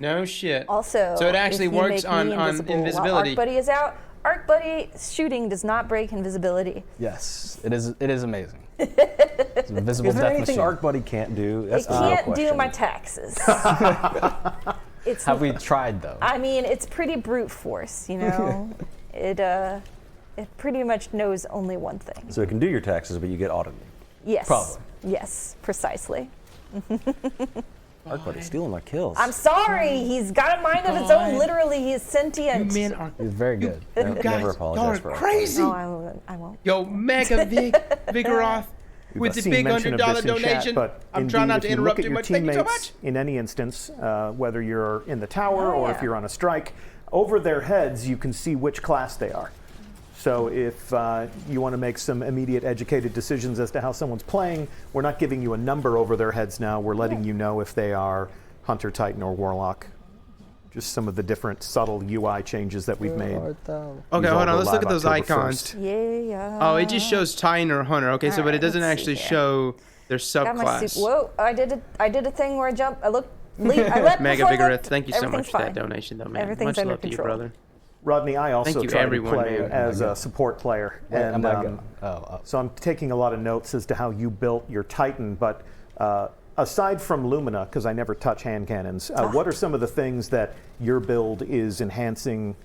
No shit. Also, So it actually if you works make me on invisible while invisibility. Arc Buddy is out. Arc Buddy shooting does not break invisibility. Yes, it is amazing. It's an invisible Is there death anything machine. Arc Buddy can't do? That's It the real can't do question. my taxes. It's Have we tried though? I mean, it's pretty brute force, you know. It pretty much knows only one thing. So it can do your taxes, but you get audited. Yes. Probably. Yes, precisely. Arc Buddy's stealing my kills. I'm sorry. He's got a mind of his own. Literally, he is sentient. You men are He's very good. Never guys apologize are for Arc crazy. No, I won't. Yo, Mega Vigoroth with the Seen big mention of $100 this in chat, donation. but I'm indeed, trying not if to you interrupt look too at much. your Thank you so teammates much. in any instance, whether you're in the tower Oh, or yeah. if you're on a strike, over their heads you can see which class they are. So if you want to make some immediate educated decisions as to how someone's playing, we're not giving you a number over their heads now. We're letting you know if they are Hunter, Titan, or Warlock. Just some of the different subtle UI changes that we've made. Okay, These hold all on. go Let's look live at those October icons. 1st. Yeah. Oh, it just shows Titan or Hunter. Okay, so but it Alright, doesn't let's see actually here. show their Got my subclass. suit. Whoa! I did a thing where I jumped. I looked. I leapt Mega before I Vigoroth, looked. thank you so Everything's much for that fine. donation, though, man. Everything's Much under love to you, control. brother. Rodney, I also you, try everyone, to play man. as a support player. Am I And, go? so I'm taking a lot of notes as to how you built your Titan, but aside from Lumina, because I never touch hand cannons, what are some of the things that your build is enhancing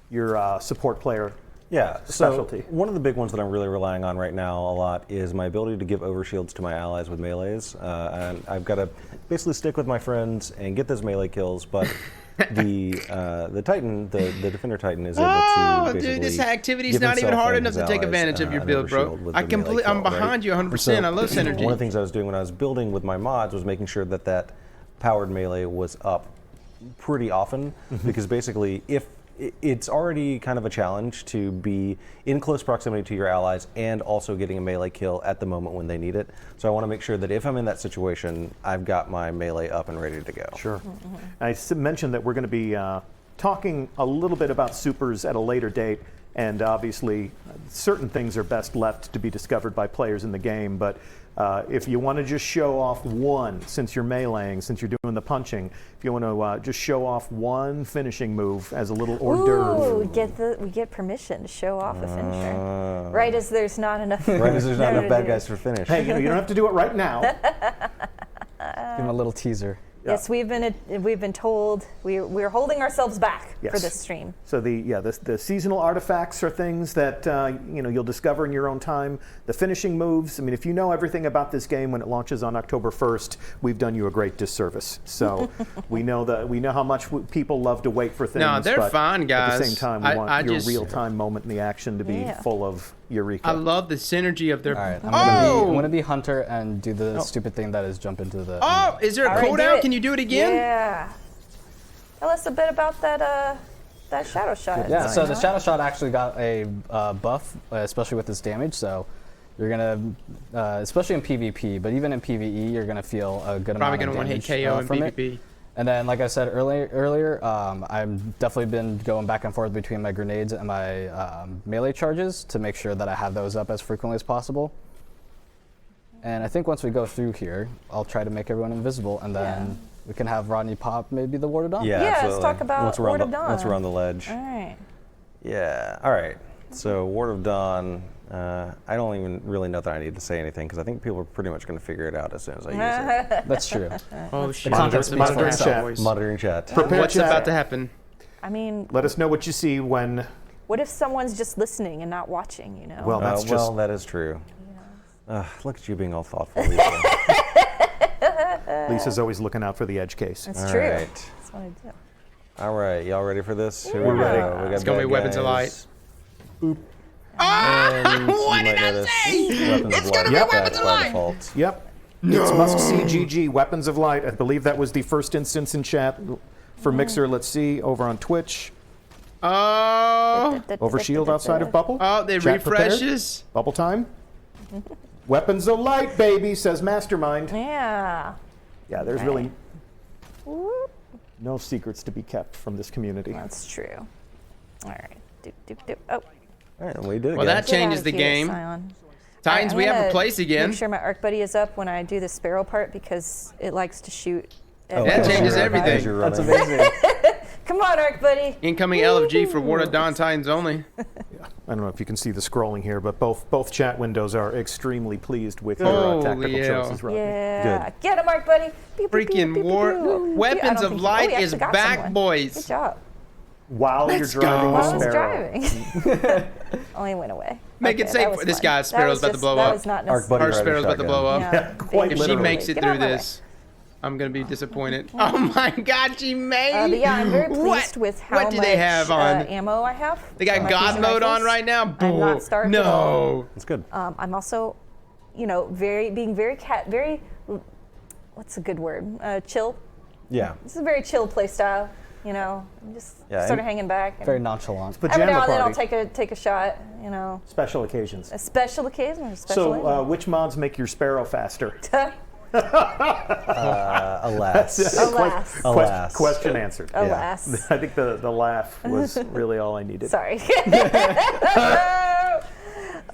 your support player Yeah, specialty. So one of the big ones that I'm really relying on right now a lot is my ability to give overshields to my allies with melees. And I've got to basically stick with my friends and get those melee kills, but the Titan, the Defender Titan, is able to basically dude, this activity's give not even himself hard and enough his to take allies, advantage of your an build, bro. overshield with I'm the melee kill, behind you 100%. So, I love synergy. One of the things I was doing when I was building with my mods was making sure that that powered melee was up pretty often, because basically if it's already kind of a challenge to be in close proximity to your allies and also getting a melee kill at the moment when they need it. So I want to make sure that if I'm in that situation, I've got my melee up and ready to go. Sure. I mentioned that we're going to be talking a little bit about supers at a later date, and obviously certain things are best left to be discovered by players in the game, but if you want to just show off one, since you're meleeing, since you're doing the punching, if you want to just show off one finishing move as a little hors d'oeuvre. We get permission to show off a finisher. Right as there's not enough. Right as there's not enough bad guys for finish. Hey, you don't have to do it right now. Give him a little teaser. Yes, we've been told we're holding ourselves back for this stream. So the seasonal artifacts are things that you'll discover in your own time. The finishing moves. I mean, if you know everything about this game when it launches on October 1st, we've done you a great disservice. So we know how much people love to wait for things. No, they're but fine, guys. At the same time, we want your real-time moment in the action to be full of eureka. I love the synergy of their. All right, I'm gonna be Hunter and do the stupid thing that is jump into the. Oh, is there a cooldown? Can you do it again? Yeah. Tell us a bit about that shadow shot. Yeah, so the shadow shot actually got a buff, especially with this damage. So you're gonna, especially in PvP, but even in PvE, you're gonna feel a good amount of damage. Probably gonna one-hit KO in PvP. It. And then, like I said earlier, I've definitely been going back and forth between my grenades and my melee charges to make sure that I have those up as frequently as possible. And I think once we go through here, I'll try to make everyone invisible, and then we can have Rodney pop maybe the Ward of Dawn. Yeah, absolutely. Let's talk about Ward of Dawn. Once we're on the ledge. All right. Yeah, all right. So Ward of Dawn, I don't even really know that I need to say anything, because I think people are pretty much going to figure it out as soon as I use it. That's true. Oh shit! Monitoring chat. Monitoring chat. Prepare What's chat. about to happen? I mean, Let us know what you see when. what if someone's just listening and not watching? You know. Well, that's well, that is true. Look at you being all thoughtful, Lisa. Lisa's always looking out for the edge case. That's true. Right. That's what I do. All right, y'all ready for this? Here We're we go. ready. We got It's gonna be bad weapons of guys. light. And What you did might I notice say? Weapons It's of gonna light be is weapons back of by light. default. Yep. It's must see GG, Weapons of Light. I believe that was the first instance in chat for Mixer. Let's see, over on Twitch. Oh, Overshield outside of Bubble. oh, they Chat prepared? refreshes. Bubble time. Weapons of Light, baby, says Mastermind. Yeah. Yeah, there's really no secrets to be kept from this community. That's true. All right. Doop, doop, doop. Oh. All right, we did it. Well, again. that changes the Get out of here, game. Scion. Titans, I'm we have a gonna place again. Make sure my arc buddy is up when I do the sparrow part, because it likes to shoot. Oh, That as changes you're- everything. as you're That's running. amazing. Come on, arc buddy. Incoming LFG for Ward of Dawn Titans only. I don't know if you can see the scrolling here, but both chat windows are extremely pleased with your Holy tactical hell. choices, Rodney. Yeah. Get him, arc buddy. Pew, pew, pew, Freaking pew, pew, War pew. Weapons I don't of think Light we is actually got back, someone. boys. Good job. While you're Let's driving go. the I was Sparrow. driving. Only went away. Make it Okay, safe. that was This fun. guy's That Sparrow's was about to just- blow that up. was not Arc buddy Our riding Sparrow's about to shotgun. blow up. Yeah, quite If she literally. makes it Get through out of my way. this, I'm gonna be disappointed. Oh my God, she made. But yeah, I'm very pleased What? with how What much do they have on? ammo I have. They got for my God fusion mode on rifles. right now. I'm not starved at all. No. That's good. I'm also, being very what's a good word? Chill. Yeah. This is a very chill play style. I'm just Yeah, sort of and- hanging back. And Very nonchalant. every now Pajama and then I'll party. take a shot. Special occasions. A special occasion or a special. So, which mods make your Sparrow faster? Alas. Alas. Alas. Question answered. Alas. I think the laugh was really all I needed. Sorry.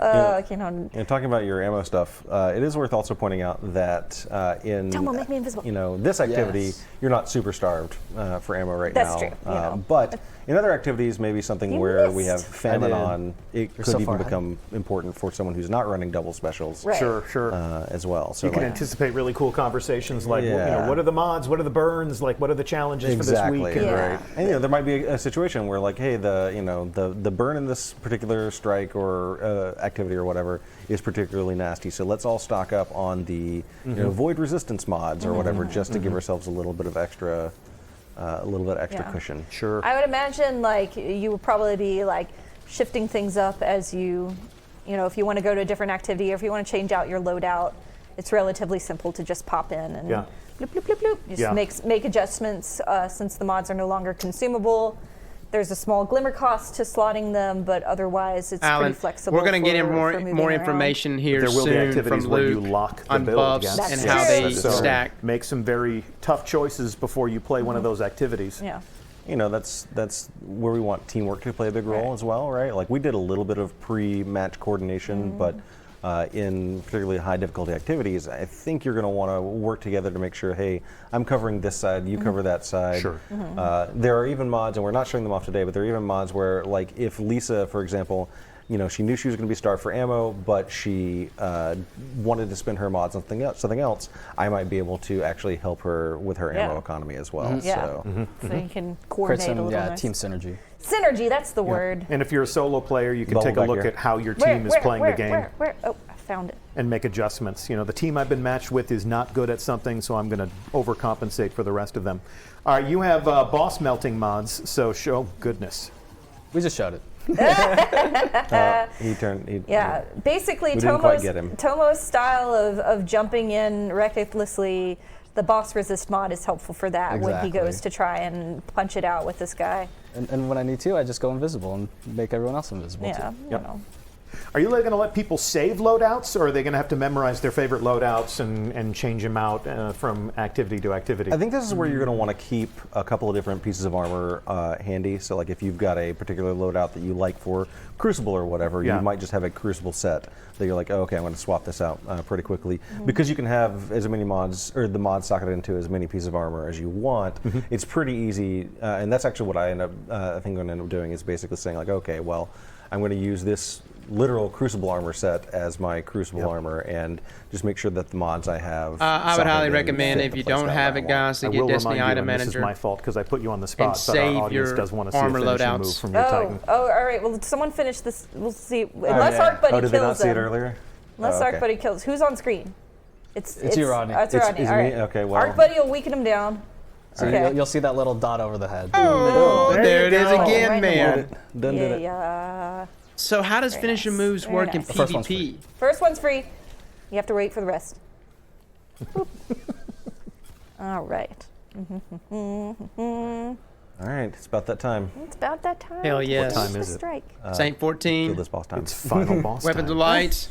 Talking about your ammo stuff, it is worth also pointing out that in Tomo, make me invisible. this activity, Yes. you're not super starved for ammo right That's now. true, But in other activities, maybe something You where we missed. have famine I did. on, it You're could so even far ahead. become important for someone who's not running double specials. Right. Sure, sure. As well. So You can like, anticipate really cool conversations like, Yeah. what are the mods, what are the burns, like what are the challenges exactly for this week? Yeah. right. And there might be a situation where like, hey, the burn in this particular strike or activity or whatever is particularly nasty. So let's all stock up on the void resistance mods or whatever, just to give ourselves a little bit of extra. Yeah. Cushion. Sure. I would imagine like you would probably be like shifting things up as you if you want to go to a different activity or if you want to change out your loadout. It's relatively simple to just pop in and Yeah. bloop, bloop, bloop, bloop. Just make adjustments since the mods are no longer consumable. There's a small glimmer cost to slotting them, but otherwise it's Alan, pretty flexible. we're going to get in for moving more around. information here There will be soon activities from where Luke you lock the on build, buffs yes. That's and true. how they So stack. make some very tough choices before you play one of those activities. Yeah. That's where we want teamwork to play a big role as well, right? Like we did a little bit of pre-match coordination, but in particularly high difficulty activities, I think you're going to want to work together to make sure, hey, I'm covering this side, you cover that side. Sure. There are even mods, and we're not showing them off today, but there are even mods where, like, if Lisa, for example, she knew she was going to be starved for ammo, but she wanted to spend her mods on something else, I might be able to actually help her with her ammo economy as well. Yeah. So. So you can Create coordinate a some little nice. team synergy. Synergy, that's the word. And if you're a solo player, you can Bubble take a back look here. at how your team is playing the game Where? Oh, I found it. and make adjustments. The team I've been matched with is not good at something, so I'm going to overcompensate for the rest of them. All right, you have boss melting mods, so show goodness. We just showed it. Yeah, basically We didn't quite get him. Tomo's style of jumping in recklessly, the boss resist mod is helpful for that when he Exactly. goes to try and punch it out with this guy. And when I need to, I just go invisible and make everyone else invisible Yeah, too. you know. Are you going to let people save loadouts, or are they going to have to memorize their favorite loadouts and change them out from activity to activity? I think this is where you're going to want to keep a couple of different pieces of armor handy. So, like, if you've got a particular loadout that you like for Crucible or whatever, Yeah. you might just have a Crucible set that you're like, oh, okay, I'm going to swap this out pretty quickly. Because you can have as many mods, or the mod socket into as many pieces of armor as you want, it's pretty easy. And that's actually what I end up, I think I'm going to end up doing is basically saying, like, okay, well, I'm going to use this literal Crucible armor set as my Crucible armor and just make sure that the mods I have. I would highly socket in recommend fit if the you playstyle don't have I it, want. guys, to I get will Destiny remind you, Item and this is Manager. my fault because I put you on the spot, but save our audience your does want to see a armor finishing loadouts. move from your Titan. Oh, all right. Well, someone finish this. We'll see. Unless Arc Buddy Oh, did they not kills see it him. earlier? Unless Oh, Arc okay. Buddy kills. Who's on screen? It's you, Rodney. It's It's- Rodney. it's All me? right. Okay, well- Arc Buddy will weaken him down. So Okay. you'll see that little dot over the head. Oh, There there you it is go. again, Right in the man. Done did it. Yeah. So how does Very finisher nice. moves Very work in nice. The first one's PvP? First one's free. You have to wait for the rest. All right. All right, it's about that time. It's about that time. Hell to yes. finish What time the is it? strike. Saint Till 14, this boss time. It's final boss Weapons of time. Light.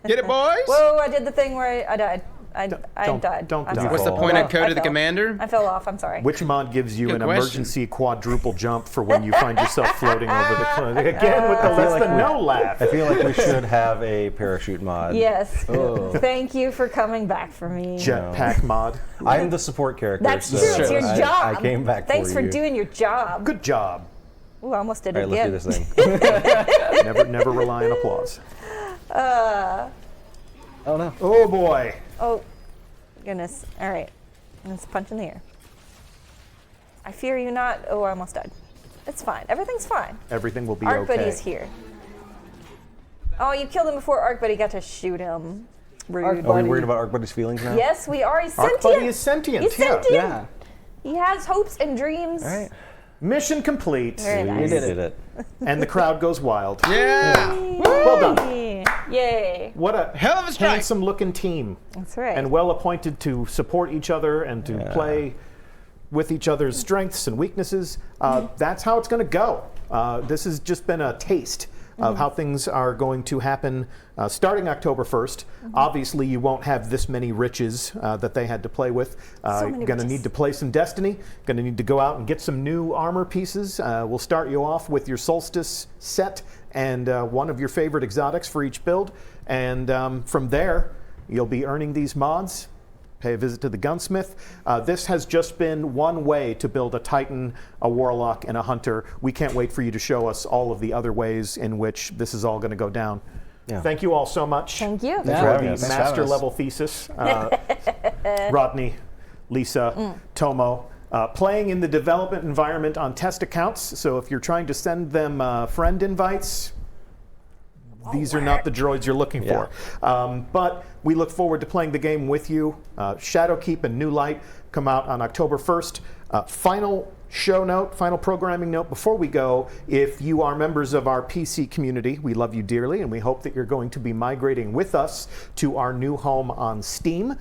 Get it, boys? Whoa! I did the thing where I died. I don't- died. don't I'm die. sorry. What's the fall. point I of fell. Code to the I fell. Commander? I fell off. I'm sorry. Which mod gives you Good an question. emergency quadruple jump for when you find yourself floating over the cliff? Again, with the less than no laugh. I feel like we should have a parachute mod. Yes. Oh. Thank you for coming back for me. Jetpack mod. I'm the support character. That's so true. It's your I- job. I came back Thanks for you. doing your job. Good job. Ooh, I almost did All it right, again. let's do this thing. Never rely on applause. Oh no. Oh boy. Oh, goodness. All right. Let's punch in the air. I fear you not. Oh, I almost died. It's fine. Everything's fine. Everything will be Arc okay. Buddy's here. Oh, you killed him before Arc Buddy got to shoot him. Rude. Are we worried about Arc Buddy's feelings now? Yes, we are. He's Arc sentient. Buddy is sentient. He's yeah. sentient. Yeah. He has hopes and dreams. All right. Mission complete. Very We nice. did it. And the crowd goes wild. Yeah. Well done. Yay. What a Hell of a strike. handsome looking team. That's right. And well appointed to support each other and to play with each other's strengths and weaknesses. That's how it's going to go. This has just been a taste of how things are going to happen starting October 1st. Obviously, you won't have this many riches that they had to play with. So You're many going to riches. need to play some Destiny. Going to need to go out and get some new armor pieces. We'll start you off with your Solstice set and one of your favorite exotics for each build. And from there, you'll be earning these mods. Pay a visit to the gunsmith. This has just been one way to build a Titan, a Warlock, and a Hunter. We can't wait for you to show us all of the other ways in which this is all going to go down. Yeah. Thank you all so much. Thank you. For the master level thesis. Rodney, Lisa, Tomo. Playing in the development environment on test accounts. So if you're trying to send them friend invites, these are not the droids you're looking for. But we look forward to playing the game with you. Shadowkeep and New Light come out on October 1st. Final show note, final programming note before we go. If you are members of our PC community, we love you dearly, and we hope that you're going to be migrating with us to our new home on Steam.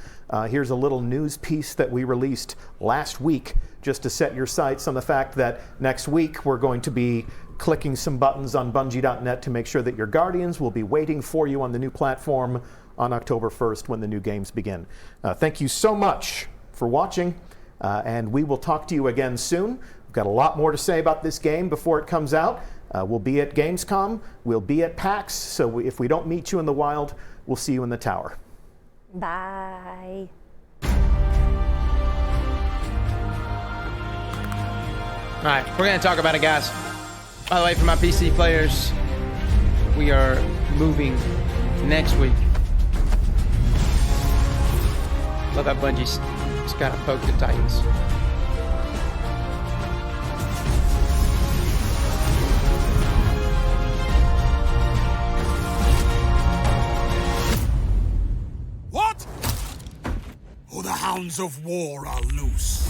Here's a little news piece that we released last week just to set your sights on the fact that next week we're going to be clicking some buttons on Bungie.net to make sure that your Guardians will be waiting for you on the new platform on October 1st when the new games begin. Thank you so much for watching, and we will talk to you again soon. We've got a lot more to say about this game before it comes out. We'll be at Gamescom, we'll be at PAX, so if we don't meet you in the wild, we'll see you in the tower. Bye. All right, we're going to talk about it, guys. By the way, for my PC players, we are moving next week. Love how Bungie's just kind of poked the Titans. What? Oh, the hounds of war are loose.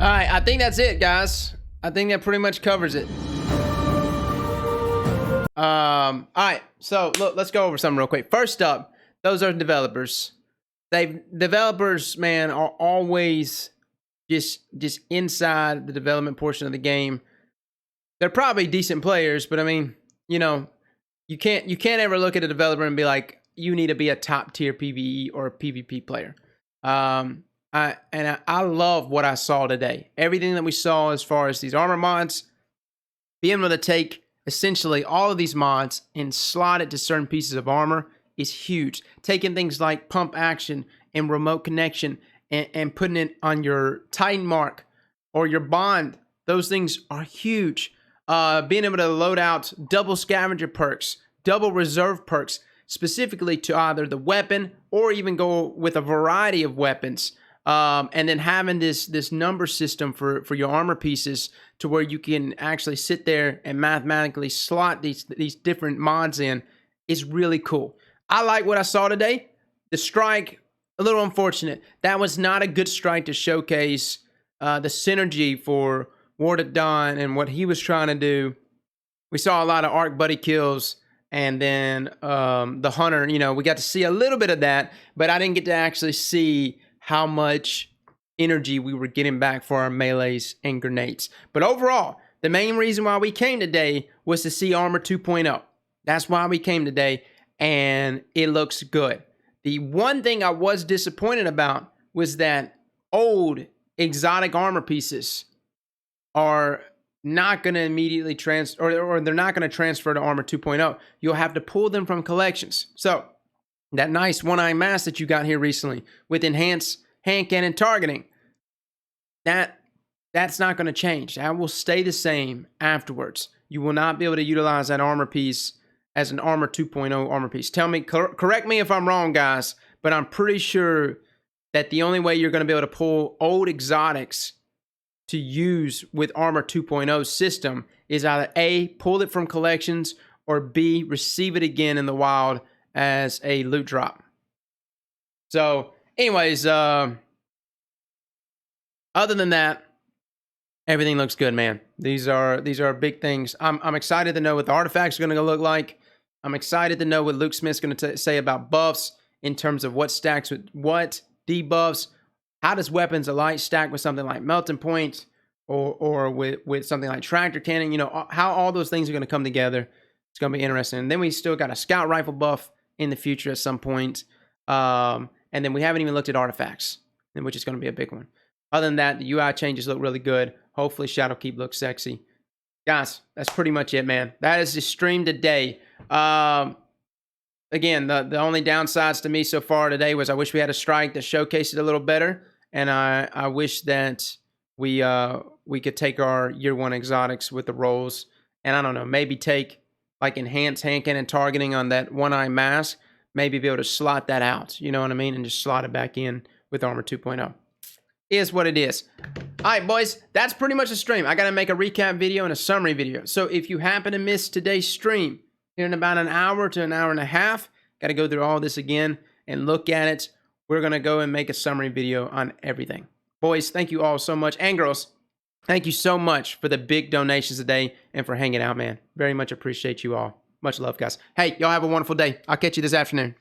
All right, I think that's it, guys. I think that pretty much covers it. All right, so look, let's go over something real quick. First up, those are developers. Developers, man, are always just inside the development portion of the game. They're probably decent players, but I mean, you know, you can't ever look at a developer and be like, you need to be a top tier PvE or a PvP player. I love what I saw today. Everything that we saw as far as these armor mods, being able to take essentially all of these mods and slot it to certain pieces of armor is huge. Taking things like pump action and remote connection and putting it on your Titan mark or your bond, those things are huge. Being able to load out double scavenger perks, double reserve perks, specifically to either the weapon or even go with a variety of weapons. And then having this number system for your armor pieces to where you can actually sit there and mathematically slot these different mods in is really cool. I like what I saw today. The strike, a little unfortunate. That was not a good strike to showcase the synergy for Ward at Dawn and what he was trying to do. We saw a lot of Arc Buddy kills, and then the Hunter, you know, we got to see a little bit of that, but I didn't get to actually see how much energy we were getting back for our melees and grenades. But overall, the main reason why we came today was to see Armor 2.0. That's why we came today, and it looks good. The one thing I was disappointed about was that old exotic armor pieces are not going to immediately or they're not going to transfer to Armor 2.0. You'll have to pull them from collections. So that nice one-eye mask that you got here recently with enhanced hand cannon targeting, that's not going to change. That will stay the same afterwards. You will not be able to utilize that armor piece as an Armor 2.0 armor piece. Correct me if I'm wrong, guys, but I'm pretty sure that the only way you're going to be able to pull old exotics to use with Armor 2.0 system is either A, pull it from collections, or B, receive it again in the wild as a loot drop. So anyways, other than that, everything looks good, man. These are big things. I'm excited to know what the artifacts are going to look like. I'm excited to know what Luke Smith's going to say about buffs in terms of what stacks with what, debuffs. How does Weapons of Light stack with something like Melting Point or with something like Tractor Cannon? You know, how all those things are going to come together. It's going to be interesting. And then we still got a Scout Rifle buff in the future at some point. And then we haven't even looked at artifacts, which is going to be a big one. Other than that, the UI changes look really good. Hopefully Shadowkeep looks sexy. Guys, that's pretty much it, man. That is the stream today. Again, the only downsides to me so far today was I wish we had a strike that showcased it a little better. And I wish that we could take our year 1 exotics with the rolls. And I don't know, maybe take like enhanced hand cannon targeting on that one-eye mask. Maybe be able to slot that out. You know what I mean? And just slot it back in with Armor 2.0. Is what it is. All right, boys, that's pretty much the stream. I got to make a recap video and a summary video. So if you happen to miss today's stream, here in about an hour to an hour and a half, got to go through all this again and look at it. We're going to go and make a summary video on everything. Boys, thank you all so much. And girls, thank you so much for the big donations today and for hanging out, man. Very much appreciate you all. Much love, guys. Hey, y'all have a wonderful day. I'll catch you this afternoon.